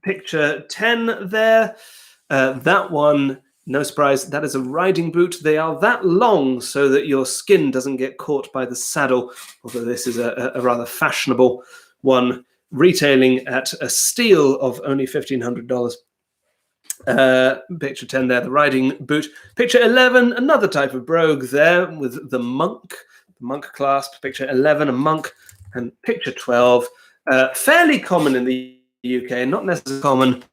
Picture 10 there, that one, no surprise, that is a riding boot. They are that long so that your skin doesn't get caught by the saddle, although this is a rather fashionable one, retailing at a steal of only $1,500. Picture 10 there, the riding boot. Picture 11, another type of brogue there with the monk clasp. Picture 11, a monk. And picture 12, fairly common in the UK, not necessarily common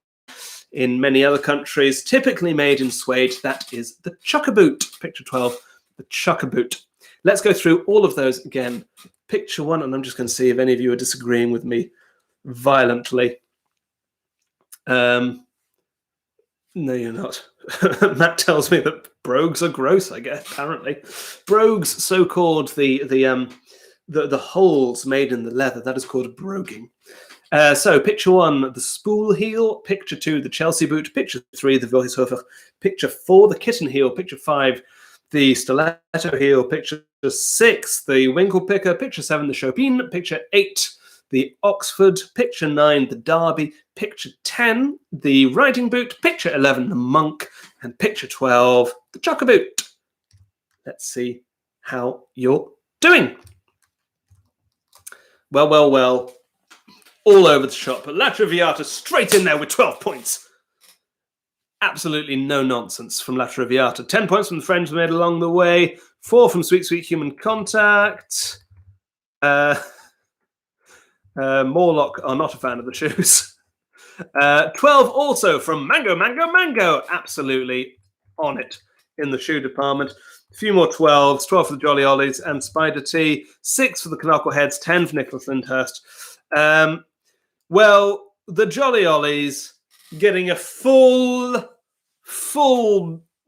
in many other countries, typically made in suede. That is the chucker boot. Picture 12, the chucker boot. Let's go through all of those again. Picture 1, and I'm just going to see if any of you are disagreeing with me violently. No, you're not. Matt tells me that brogues are gross, I guess, apparently. Brogues, so-called, the the holes made in the leather. That is called broguing. So picture 1, the spool heel. Picture 2, the Chelsea boot. Picture 3, the Weishofer. Picture 4, the kitten heel. Picture 5, the stiletto heel. Picture 6, the winkle picker. Picture 7, the Chopin. Picture 8, the Oxford. Picture 9, the Derby. Picture 10, the riding boot. Picture 11, the monk. And picture 12, the chocker boot. Let's see how you're doing. Well. All over the shop. But Litre straight in there with 12 points. Absolutely no nonsense from Litre. 10 points from the friends made along the way. 4 from Sweet Human Contact. Morlock are not a fan of the shoes. 12 also from Mango. Absolutely on it in the shoe department. A few more 12s. 12 for the Jolly Ollies and Spider T. 6 for the Knuckleheads. 10 for Nicholas Lyndhurst. Well, the Jolly Ollies getting a full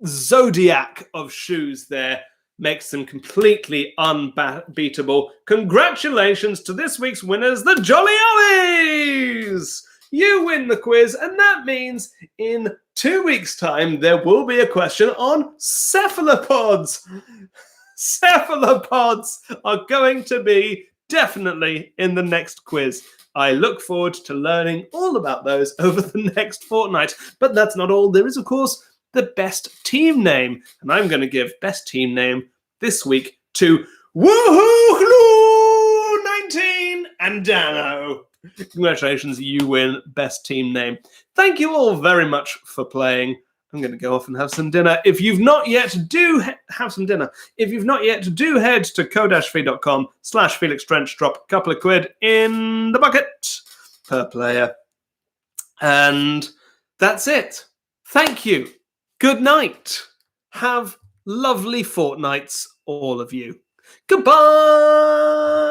zodiac of shoes there makes them completely unbeatable. Congratulations to this week's winners, the Jolly Ollies! You win the quiz, and that means in 2 weeks' time there will be a question on cephalopods. Cephalopods are going to be definitely in the next quiz. I look forward to learning all about those over the next fortnight. But that's not all. There is, of course, the best team name. And I'm going to give best team name this week to Woohoo 19 and Dano. Congratulations, you win best team name. Thank you all very much for playing. I'm going to go off and have some dinner. If you've not yet, do have some dinner. If you've not yet, do head to ko-fi.com/Felix Trench. Drop a couple of quid in the bucket per player. And that's it. Thank you. Good night. Have lovely fortnights, all of you. Goodbye.